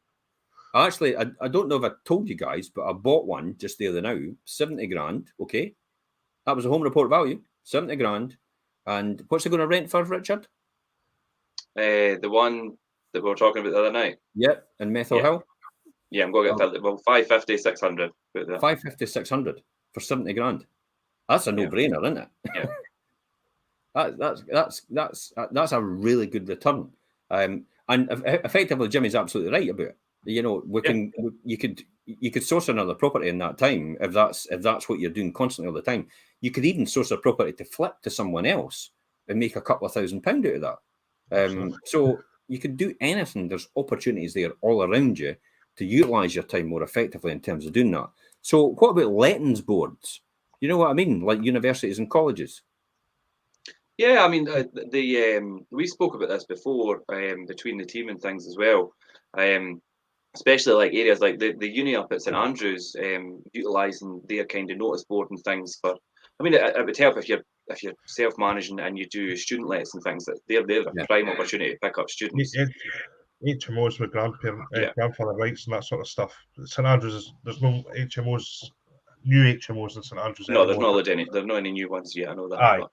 S1: Actually, I don't know if I told you guys, but I bought one just the other now, 70 grand. Okay, that was a home report value, 70 grand. And what's it going to rent for, Richard?
S2: The one that we were talking about the other night.
S1: Yep, in Methil Hill.
S2: Yeah, I'm going to get 550, 600.
S1: 550, 600 for 70 grand. That's a no-brainer, isn't it? Yeah. That's a really good return. And effectively, Jimmy's absolutely right about it. You know, you could source another property in that time if that's what you're doing constantly all the time. You could even source a property to flip to someone else and make a couple of £1,000 out of that. So you can do anything. There's opportunities there all around you to utilise your time more effectively in terms of doing that. So what about lettings boards? You know what I mean? Like universities and colleges.
S2: Yeah, I mean, we spoke about this before between the team and things as well. Especially like areas like the uni up at St Andrews, utilising their kind of notice board and things for. I mean, it would help if you're self-managing and you do student lets and things. That they're a prime opportunity to pick up students.
S3: HMOs with grandfather rights and that sort of stuff. St Andrews, there's no HMOs, new HMOs in St Andrews.
S2: No, there's not any new ones yet. I know that.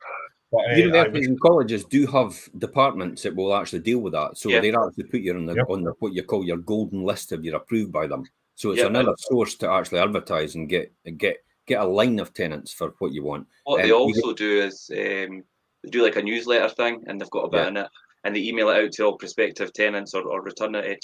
S1: But, universities and colleges do have departments that will actually deal with that. So they actually put you on the what you call your golden list if you're approved by them. So it's another source to actually advertise and get a line of tenants for what you want.
S2: What they also do is they do like a newsletter thing, and they've got a bit in it, and they email it out to all prospective tenants or returning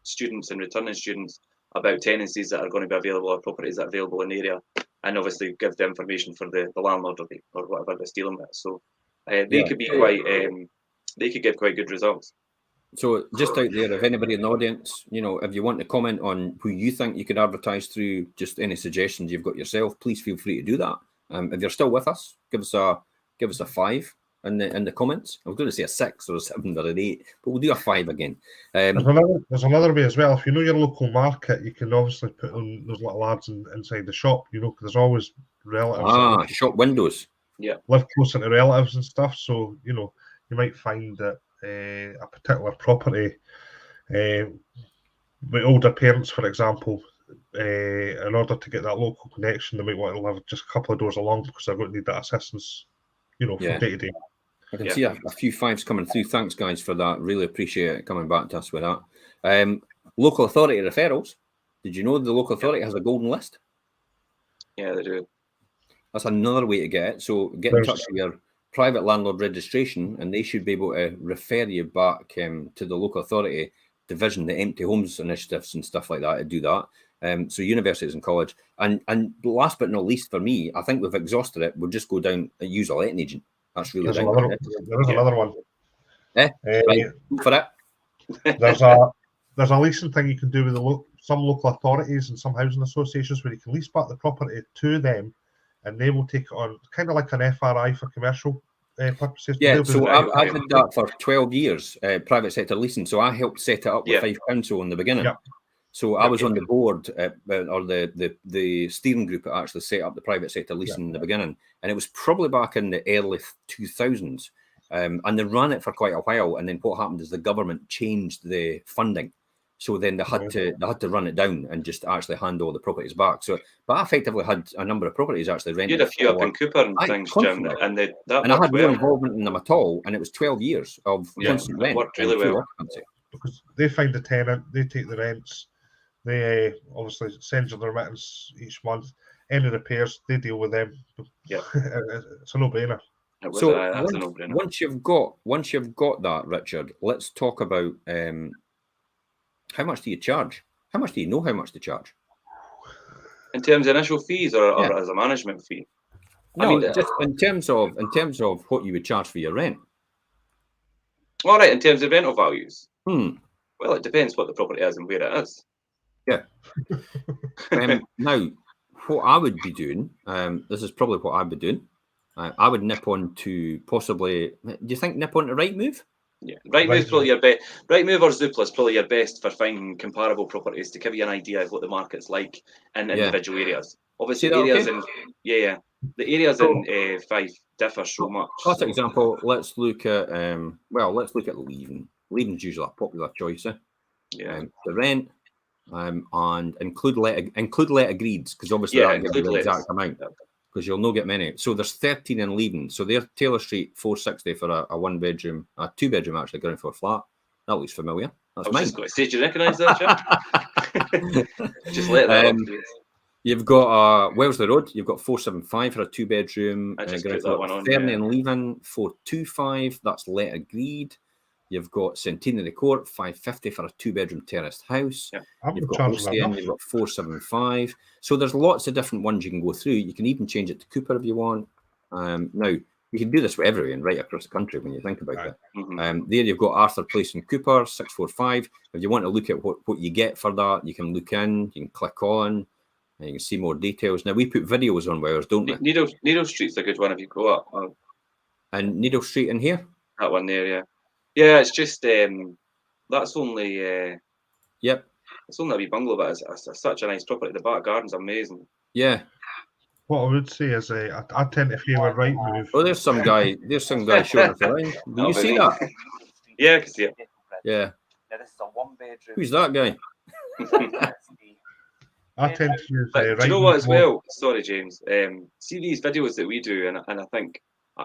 S2: students and returning students about tenancies that are going to be available or properties that are available in the area. And obviously give the information for the landlord or whatever they're dealing with. So they could be quite, they could give quite good results.
S1: So just out there, if anybody in the audience, you know, if you want to comment on who you think you could advertise through, just any suggestions you've got yourself, please feel free to do that. If you're still with us, give us a 5 in the comments. I was going to say a 6 or a 7 or an 8, but we'll do a 5 again.
S3: There's another way as well. If you know your local market, you can obviously put on those little ads inside the shop, you know, because there's always relatives.
S1: Shop windows.
S3: Yeah. Live closer to relatives and stuff. So, you know, you might find that a particular property with older parents, for example, in order to get that local connection, they might want to live just a couple of doors along because they're going to need that assistance, you know, from day to day.
S1: I can see a few 5s coming through. Thanks, guys, for that. Really appreciate it coming back to us with that. Local authority referrals. Did you know the local authority has a golden list?
S2: Yeah, they do.
S1: That's another way to get it. So get in touch with your private landlord registration, and they should be able to refer you back to the local authority division, the empty homes initiatives and stuff like that to do that. So universities and college. And last but not least for me, I think we've exhausted it. We'll just go down and use a letting agent. That's really
S3: there is another one.
S1: For it.
S3: There's a leasing thing you can do with some local authorities and some housing associations where you can lease back the property to them, and they will take it on, kind of like an FRI for commercial purposes.
S1: Yeah, so I've had that for 12 years, private sector leasing. So I helped set it up with Fife Council in the beginning. Yeah. So I was on the board, or the steering group that actually set up the private sector leasing in the beginning. And it was probably back in the early 2000s. And they ran it for quite a while. And then what happened is the government changed the funding. So then they had to run it down and just actually hand all the properties back. So, but I effectively had a number of properties actually rented.
S2: You had a few up in Cooper and things, Jim, and
S1: I had no involvement in them at all, and it was 12 years of constant rent.
S2: Worked really well.
S3: Because they find the tenant, they take the rents, they obviously send you the remittance each month. Any repairs, they deal with them.
S2: Yeah,
S3: it's a no-brainer.
S1: So once you've got that, Richard, let's talk about how much do you charge? How much do you know how much to charge?
S2: In terms of initial fees or as a management fee?
S1: No, I mean, just in terms of what you would charge for your rent.
S2: All right, in terms of rental values. Well, it depends what the property is and where it is.
S1: Yeah. Now, what I would be doing, this is probably what I'd be doing. I would nip on to possibly. Do you think nip on to Rightmove?
S2: Yeah, Rightmove's probably your best. Rightmove or Zoopla is probably your best for finding comparable properties to give you an idea of what the market's like in individual areas. Obviously, areas in the areas in Fife differ so much.
S1: Classic example. Let's look at let's look at Leasing. Leasing's usually a popular choice. The rent and include let agreed, because obviously that gives you the exact amount. Because you'll not get many. So there's 13 in Leaving. So they're Taylor Street, 460 for a one bedroom, a two bedroom actually, ground floor flat. That looks familiar. That's mine.
S2: Just going to say, do you recognise that, Jim? Just let that up.
S1: You've got Wellesley Road. You've got 475 for a two bedroom.
S2: I just put that one on.
S1: Fernie and Leaving, 425. That's let agreed. You've got Centenary Court, 550 for a two-bedroom terraced house.
S3: Yeah.
S1: You've got Ocean, you've got 475. So there's lots of different ones you can go through. You can even change it to Cooper if you want. Now, you can do this with everyone right across the country when you think about it. There you've got Arthur Place and Cooper, 645. If you want to look at what you get for that, you can look in, you can click on, and you can see more details. Now, we put videos on ours, don't we?
S2: Needle Street's a good one if you go up.
S1: And Needle Street in here?
S2: That one there, yeah. Yeah, it's just that's only it's only a wee bungalow, but it's such a nice property. The back garden's amazing.
S1: Yeah.
S3: What I would say is I tend to favour Rightmove.
S1: Oh, there's some guy showing us around. Do you see that?
S2: Yeah, I can see it.
S1: Yeah.
S4: Now this is a one bedroom.
S1: Who's that guy?
S3: I tend to use
S2: do you know what as well? Sorry, James. See these videos that we do, and I think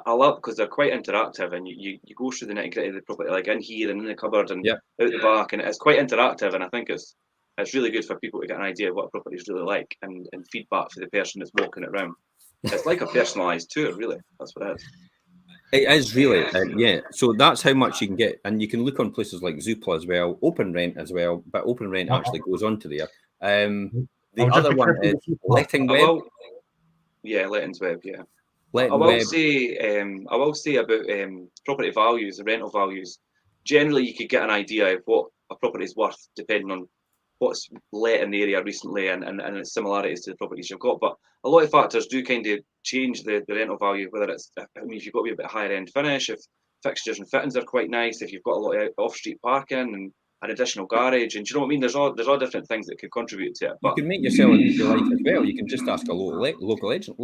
S2: I love because they're quite interactive, and you go through the nitty gritty of the property, like in here and in the cupboard and out the back, and it's quite interactive. And I think it's really good for people to get an idea of what a property is really like, and feedback for the person that's walking it around. It's like a personalised tour, really. That's what it is.
S1: It is really, yeah. So that's how much you can get, and you can look on places like Zoopla as well, Open Rent as well, but Open Rent actually goes on to there. The other one is Letting Web.
S2: Yeah, Lettings Web. Yeah. I will say about property values, the rental values. Generally, you could get an idea of what a property is worth depending on what's let in the area recently and its similarities to the properties you've got. But a lot of factors do kind of change the rental value, whether it's, if you've got a bit higher end finish, if fixtures and fittings are quite nice, if you've got a lot of off-street parking and an additional garage, and do you know what I mean? There's all different things that could contribute to it. But
S1: you can make yourself a easy life as well. You can just ask a local agent.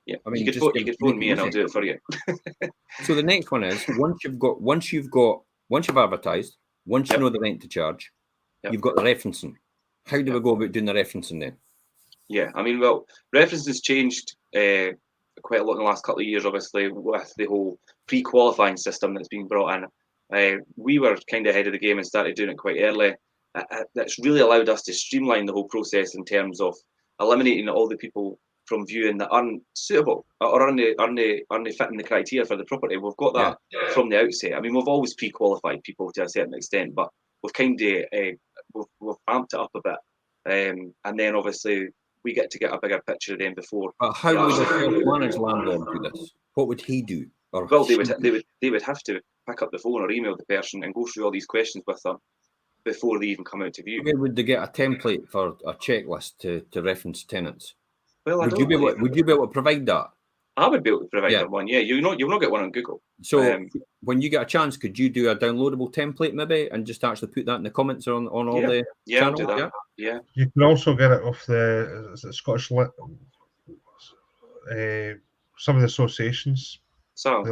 S2: Yeah, I mean, you could phone me and I'll do it for you.
S1: So the next one is once you've advertised, once you know the rent to charge, you've got the referencing. How do we go about doing the referencing then? Yeah,
S2: I mean, well, references changed quite a lot in the last couple of years, obviously, with the whole pre-qualifying system that's been brought in. We were kind of ahead of the game and started doing it quite early. That's really allowed us to streamline the whole process in terms of eliminating all the people from viewing that aren't suitable or aren't fitting the criteria for the property. We've got that from the outset. I mean, we've always pre-qualified people to a certain extent, but we've kind of we've amped it up a bit, and then obviously we get a bigger picture of them before.
S1: But how would a self-managed landlord do this? What would he do?
S2: Well, they would have to pick up the phone or email the person and go through all these questions with them before they even come out to view.
S1: Where would they get a template for a checklist to reference tenants?
S2: Well,
S1: would you be able to provide that?
S2: I would be able to provide them one. Yeah, you'll not get one on Google.
S1: So when you get a chance, could you do a downloadable template maybe and just actually put that in the comments on all the channels?
S2: I'll do that. Yeah.
S3: You can also get it off the Scottish some of the associations.
S2: So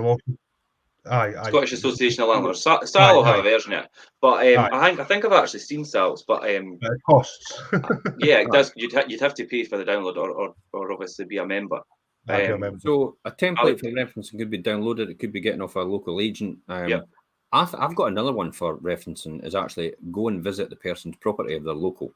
S2: Scottish Association of Landlords. SAL will have a version of it, but I think I've actually seen SALs, but
S3: it costs.
S2: yeah, it does. You'd have to pay for the download, or obviously be a member.
S1: So a template for referencing could be downloaded. It could be getting off a local agent. I've got another one for referencing, is actually go and visit the person's property if they're local.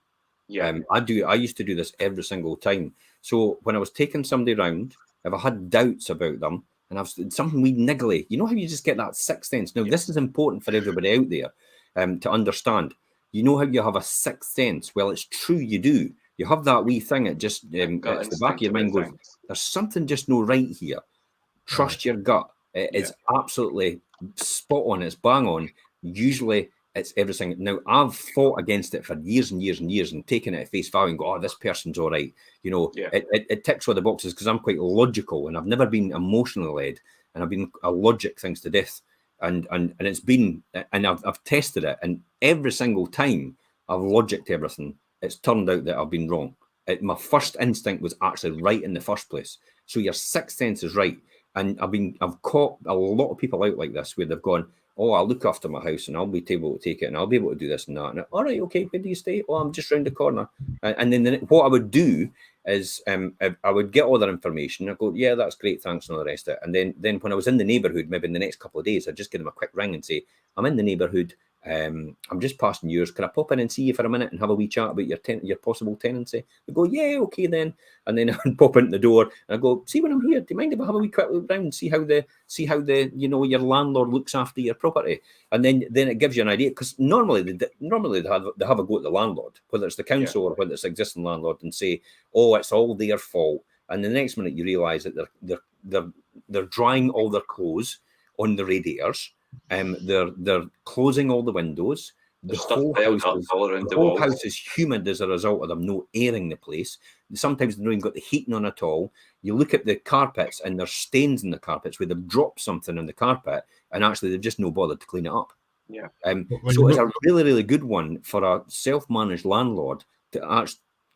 S2: Yeah,
S1: I used to do this every single time. So when I was taking somebody around, if I had doubts about them, and I've something wee niggly, you know how you just get that sixth sense. Now this is important for everybody out there to understand. You know how you have a sixth sense? Well, it's true, you do. You have that wee thing. It just it's the back of your mind goes, there's something just no right here. Trust your gut. It's absolutely spot on. It's bang on. Usually it's everything. Now, I've fought against it for years and years and years and taken it at face value and go, oh, this person's all right. You know, it ticks all the boxes because I'm quite logical and I've never been emotionally led, and I've been a logic things to death. And it's been, and I've tested it, and every single time I've logicked everything, it's turned out that I've been wrong. My first instinct was actually right in the first place. So your sixth sense is right. And I've caught a lot of people out like this where they've gone, oh, I'll look after my house and I'll be able to take it and I'll be able to do this and that. And all right, okay, where do you stay? Oh, I'm just round the corner. And then what I would do is I would get all their information. I go, yeah, that's great, thanks, and all the rest of it. And then when I was in the neighbourhood, maybe in the next couple of days, I'd just give them a quick ring and say, I'm in the neighbourhood. I'm just passing yours. Can I pop in and see you for a minute and have a wee chat about your possible tenancy? They go, yeah, okay then. And then I'd pop into the door and I go, see, when I'm here, do you mind if I have a wee quick look around and see how the your landlord looks after your property? And then it gives you an idea, because normally they have a go at the landlord, whether it's the council or whether it's the existing landlord, and say, oh, it's all their fault. And the next minute you realise that they're drying all their clothes on the radiators. They're closing all the windows. The whole house is humid as a result of them not airing the place. Sometimes they've not even got the heating on at all. You look at the carpets and there's stains in the carpets where they've dropped something on the carpet and actually they've just no bothered to clean it up.
S2: Yeah.
S1: So it's a really, really good one for a self-managed landlord to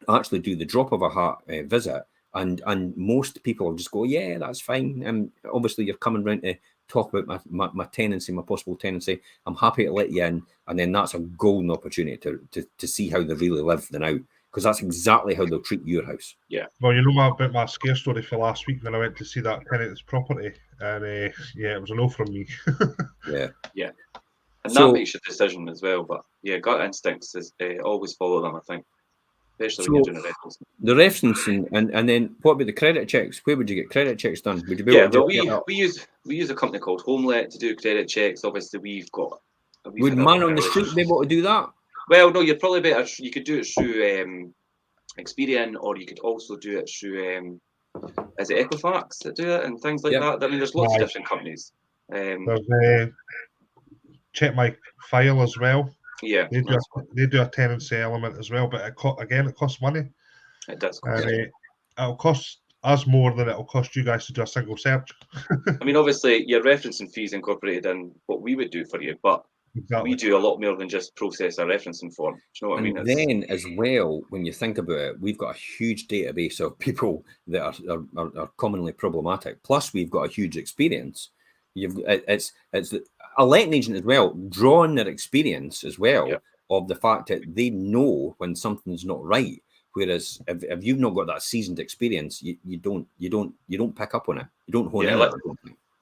S1: actually do the drop of a hat visit. And most people just go, yeah, that's fine. Obviously, you're coming round to talk about my tenancy, my possible tenancy. I'm happy to let you in. And then that's a golden opportunity to see how they really live the now, because that's exactly how they'll treat your house.
S2: Yeah.
S3: Well, you know about my scare story for last week when I went to see that tenant's property. And it was a no from me.
S2: Yeah. And that makes your decision as well. But yeah, gut instincts is always follow them, I think. Especially when you're doing a reference.
S1: The referencing, and then what about the credit checks? Where would you get credit checks done? Would you be able to
S2: we use a company called HomeLet to do credit checks. Obviously, we've got.
S1: Would man on the street be able to do that?
S2: Well, no, you're probably better. You could do it through Experian, or you could also do it through is it Equifax that do it and things like that. I mean, there's lots of different companies.
S3: There's Check My File as well.
S2: Yeah,
S3: they do a tenancy element as well, but it costs money.
S2: It does.
S3: It'll cost us more than it'll cost you guys to do a single search.
S2: I mean, obviously, your referencing fees incorporated in what we would do for you, but we do a lot more than just process a referencing form. Do you know what I mean?
S1: Then, as well, when you think about it, we've got a huge database of people that are commonly problematic. Plus, we've got a huge experience. It's a letting agent as well, drawing their experience as well of the fact that they know when something's not right. Whereas if you've not got that seasoned experience, you don't pick up on it. You don't hone in.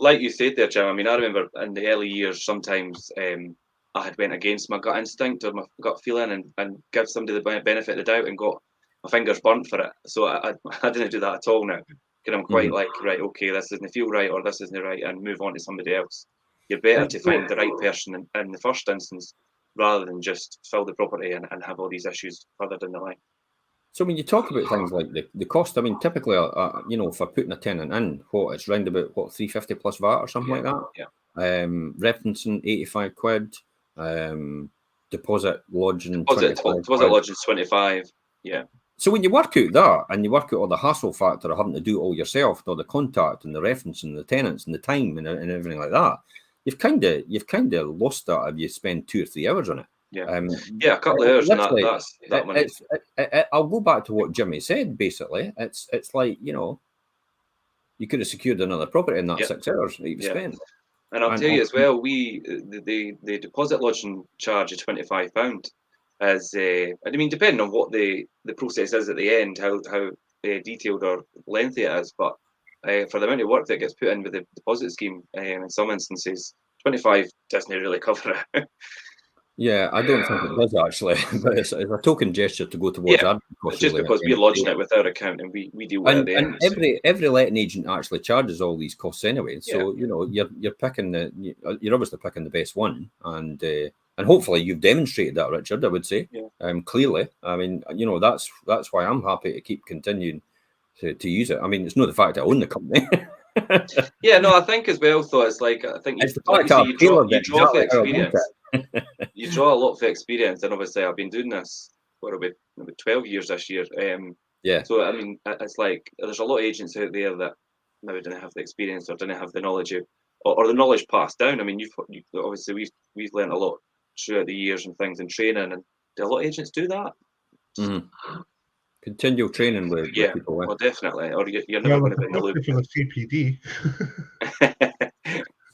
S2: Like you said there, Jim. I mean, I remember in the early years, sometimes I had went against my gut instinct or my gut feeling and give somebody the benefit of the doubt and got my fingers burnt for it. So I didn't do that at all now. Because I'm quite like, right, okay, this doesn't feel right or this isn't right, and move on to somebody else. You're better to find the right person in the first instance rather than just fill the property and have all these issues further down the line.
S1: So when you talk about things like the cost, I mean, typically, for putting a tenant in, it's round about $350 plus VAT or something like that.
S2: Yeah.
S1: Referencing £85. Deposit lodging.
S2: Deposit lodging 25. Yeah.
S1: So when you work out that and you work out all the hassle factor of having to do it all yourself, all the contact and the reference and the tenants and the time and everything like that, you've kind of lost that if you spend 2 or 3 hours on it.
S2: Yeah, a couple of hours on that money.
S1: I'll go back to what Jimmy said. Basically, it's like you could have secured another property in that 6 hours that you've spent.
S2: And I'll tell you as well, the deposit lodging charge of £25 is, I mean, depending on what the process is at the end, how detailed or lengthy it is, but for the amount of work that gets put in with the deposit scheme, in some instances, 25 doesn't really cover it.
S1: Yeah, I don't think it does actually, but it's a token gesture to go towards admin costs.
S2: Just because we're lodging it with our account and we deal with it.
S1: And every letting agent actually charges all these costs anyway. So you know you're picking you're obviously picking the best one, and hopefully you've demonstrated that, Richard. I would say clearly. I mean, you know, that's why I'm happy to keep continuing to use it. I mean, it's not the fact I own the company.
S2: Yeah, no, I think as well. Though it's like I think you draw for experience. You draw a lot for experience, and obviously I've been doing this for about 12 years this year. So I mean, it's like there's a lot of agents out there that maybe didn't have the experience or didn't have the knowledge or the knowledge passed down. I mean, you obviously we've learned a lot throughout the years and things and training, and do a lot of agents do that?
S1: Continual training with people.
S2: Well, definitely, or you're never going to be in the loop.
S3: For the CPD.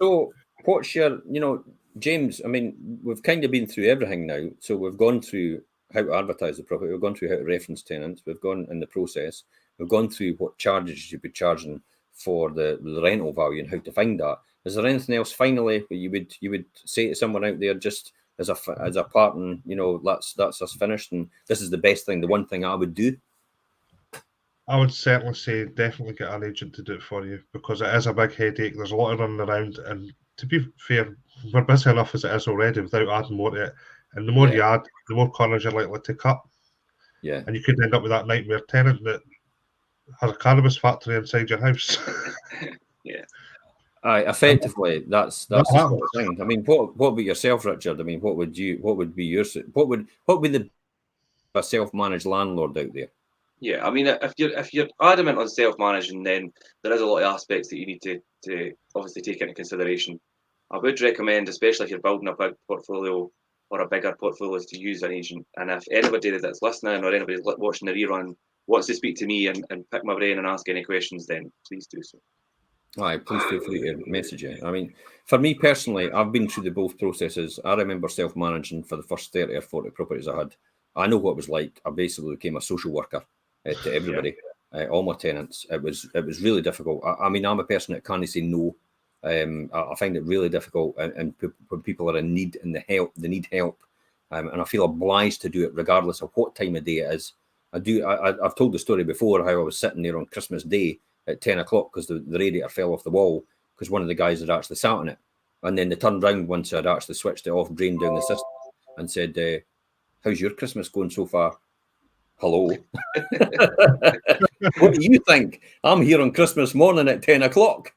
S1: So, what's your, you know, James? I mean, we've kind of been through everything now. So we've gone through how to advertise the property. We've gone through how to reference tenants. We've gone in the process. We've gone through what charges you'd be charging for the rental value and how to find that. Is there anything else finally where you would say to someone out there, just as a parting, you know, that's us finished, and this is the best thing, the one thing I would do?
S3: I would certainly say definitely get an agent to do it for you, because it is a big headache. There's a lot of running around, and to be fair, we're busy enough as it is already without adding more to it. And the more you add, the more corners you're likely to cut.
S1: Yeah.
S3: And you could end up with that nightmare tenant that has a cannabis factory inside your house.
S1: Effectively, that's the sort of thing. I mean, what about yourself, Richard? I mean, what would be the self-managed landlord out there?
S2: Yeah, I mean, if you're adamant on self-managing, then there is a lot of aspects that you need to obviously take into consideration. I would recommend, especially if you're building a big portfolio or a bigger portfolio, to use an agent. And if anybody that's listening or anybody watching the rerun wants to speak to me and pick my brain and ask any questions, then please do so.
S1: Please feel free to message it. I mean, for me personally, I've been through both processes. I remember self-managing for the first 30 or 40 properties I had. I know what it was like. I basically became a social worker to everybody, all my tenants. It was really difficult. I mean, I'm a person that can't say no. I find it really difficult, and when people are in need and they need help, and I feel obliged to do it regardless of what time of day it is. I've told the story before how I was sitting there on Christmas Day at 10 o'clock because the radiator fell off the wall because one of the guys had actually sat on it, and then they turned round once I'd actually switched it off, drained down the system, and said, "How's your Christmas going so far?" Hello. What do you think? I'm here on Christmas morning at 10 o'clock.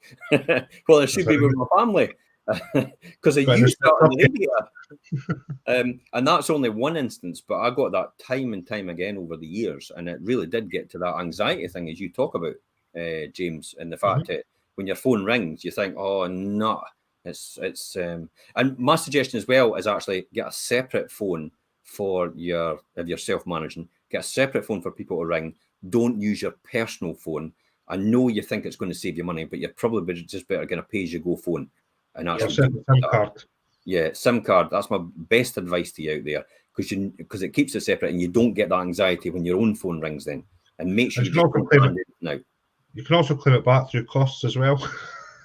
S1: Well, I should be with my family because I used that on the radiator. And that's only one instance, but I got that time and time again over the years. And it really did get to that anxiety thing, as you talk about, James, and the fact that when your phone rings, you think, oh, no. And my suggestion as well is actually get a separate phone for if you're self-managing. Get a separate phone for people to ring. Don't use your personal phone. I know you think it's going to save you money, but you're probably just better getting a pay-as-you-go phone. And actually SIM card. Yeah, SIM card. That's my best advice to you out there, because it keeps it separate, and you don't get that anxiety when your own phone rings then. And make sure you don't hand it now.
S3: You can also claim it back through costs as well.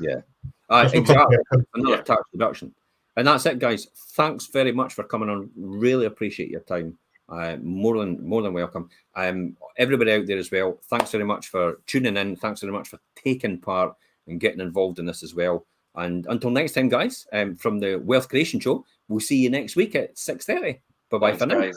S1: Yeah, exactly. Another tax reduction. And that's it, guys. Thanks very much for coming on. Really appreciate your time. More than welcome. Everybody out there as well, thanks very much for tuning in. Thanks very much for taking part and getting involved in this as well. And until next time, guys, from the Wealth Creation Show, we'll see you next week at 6:30. Bye-bye for now. Guys.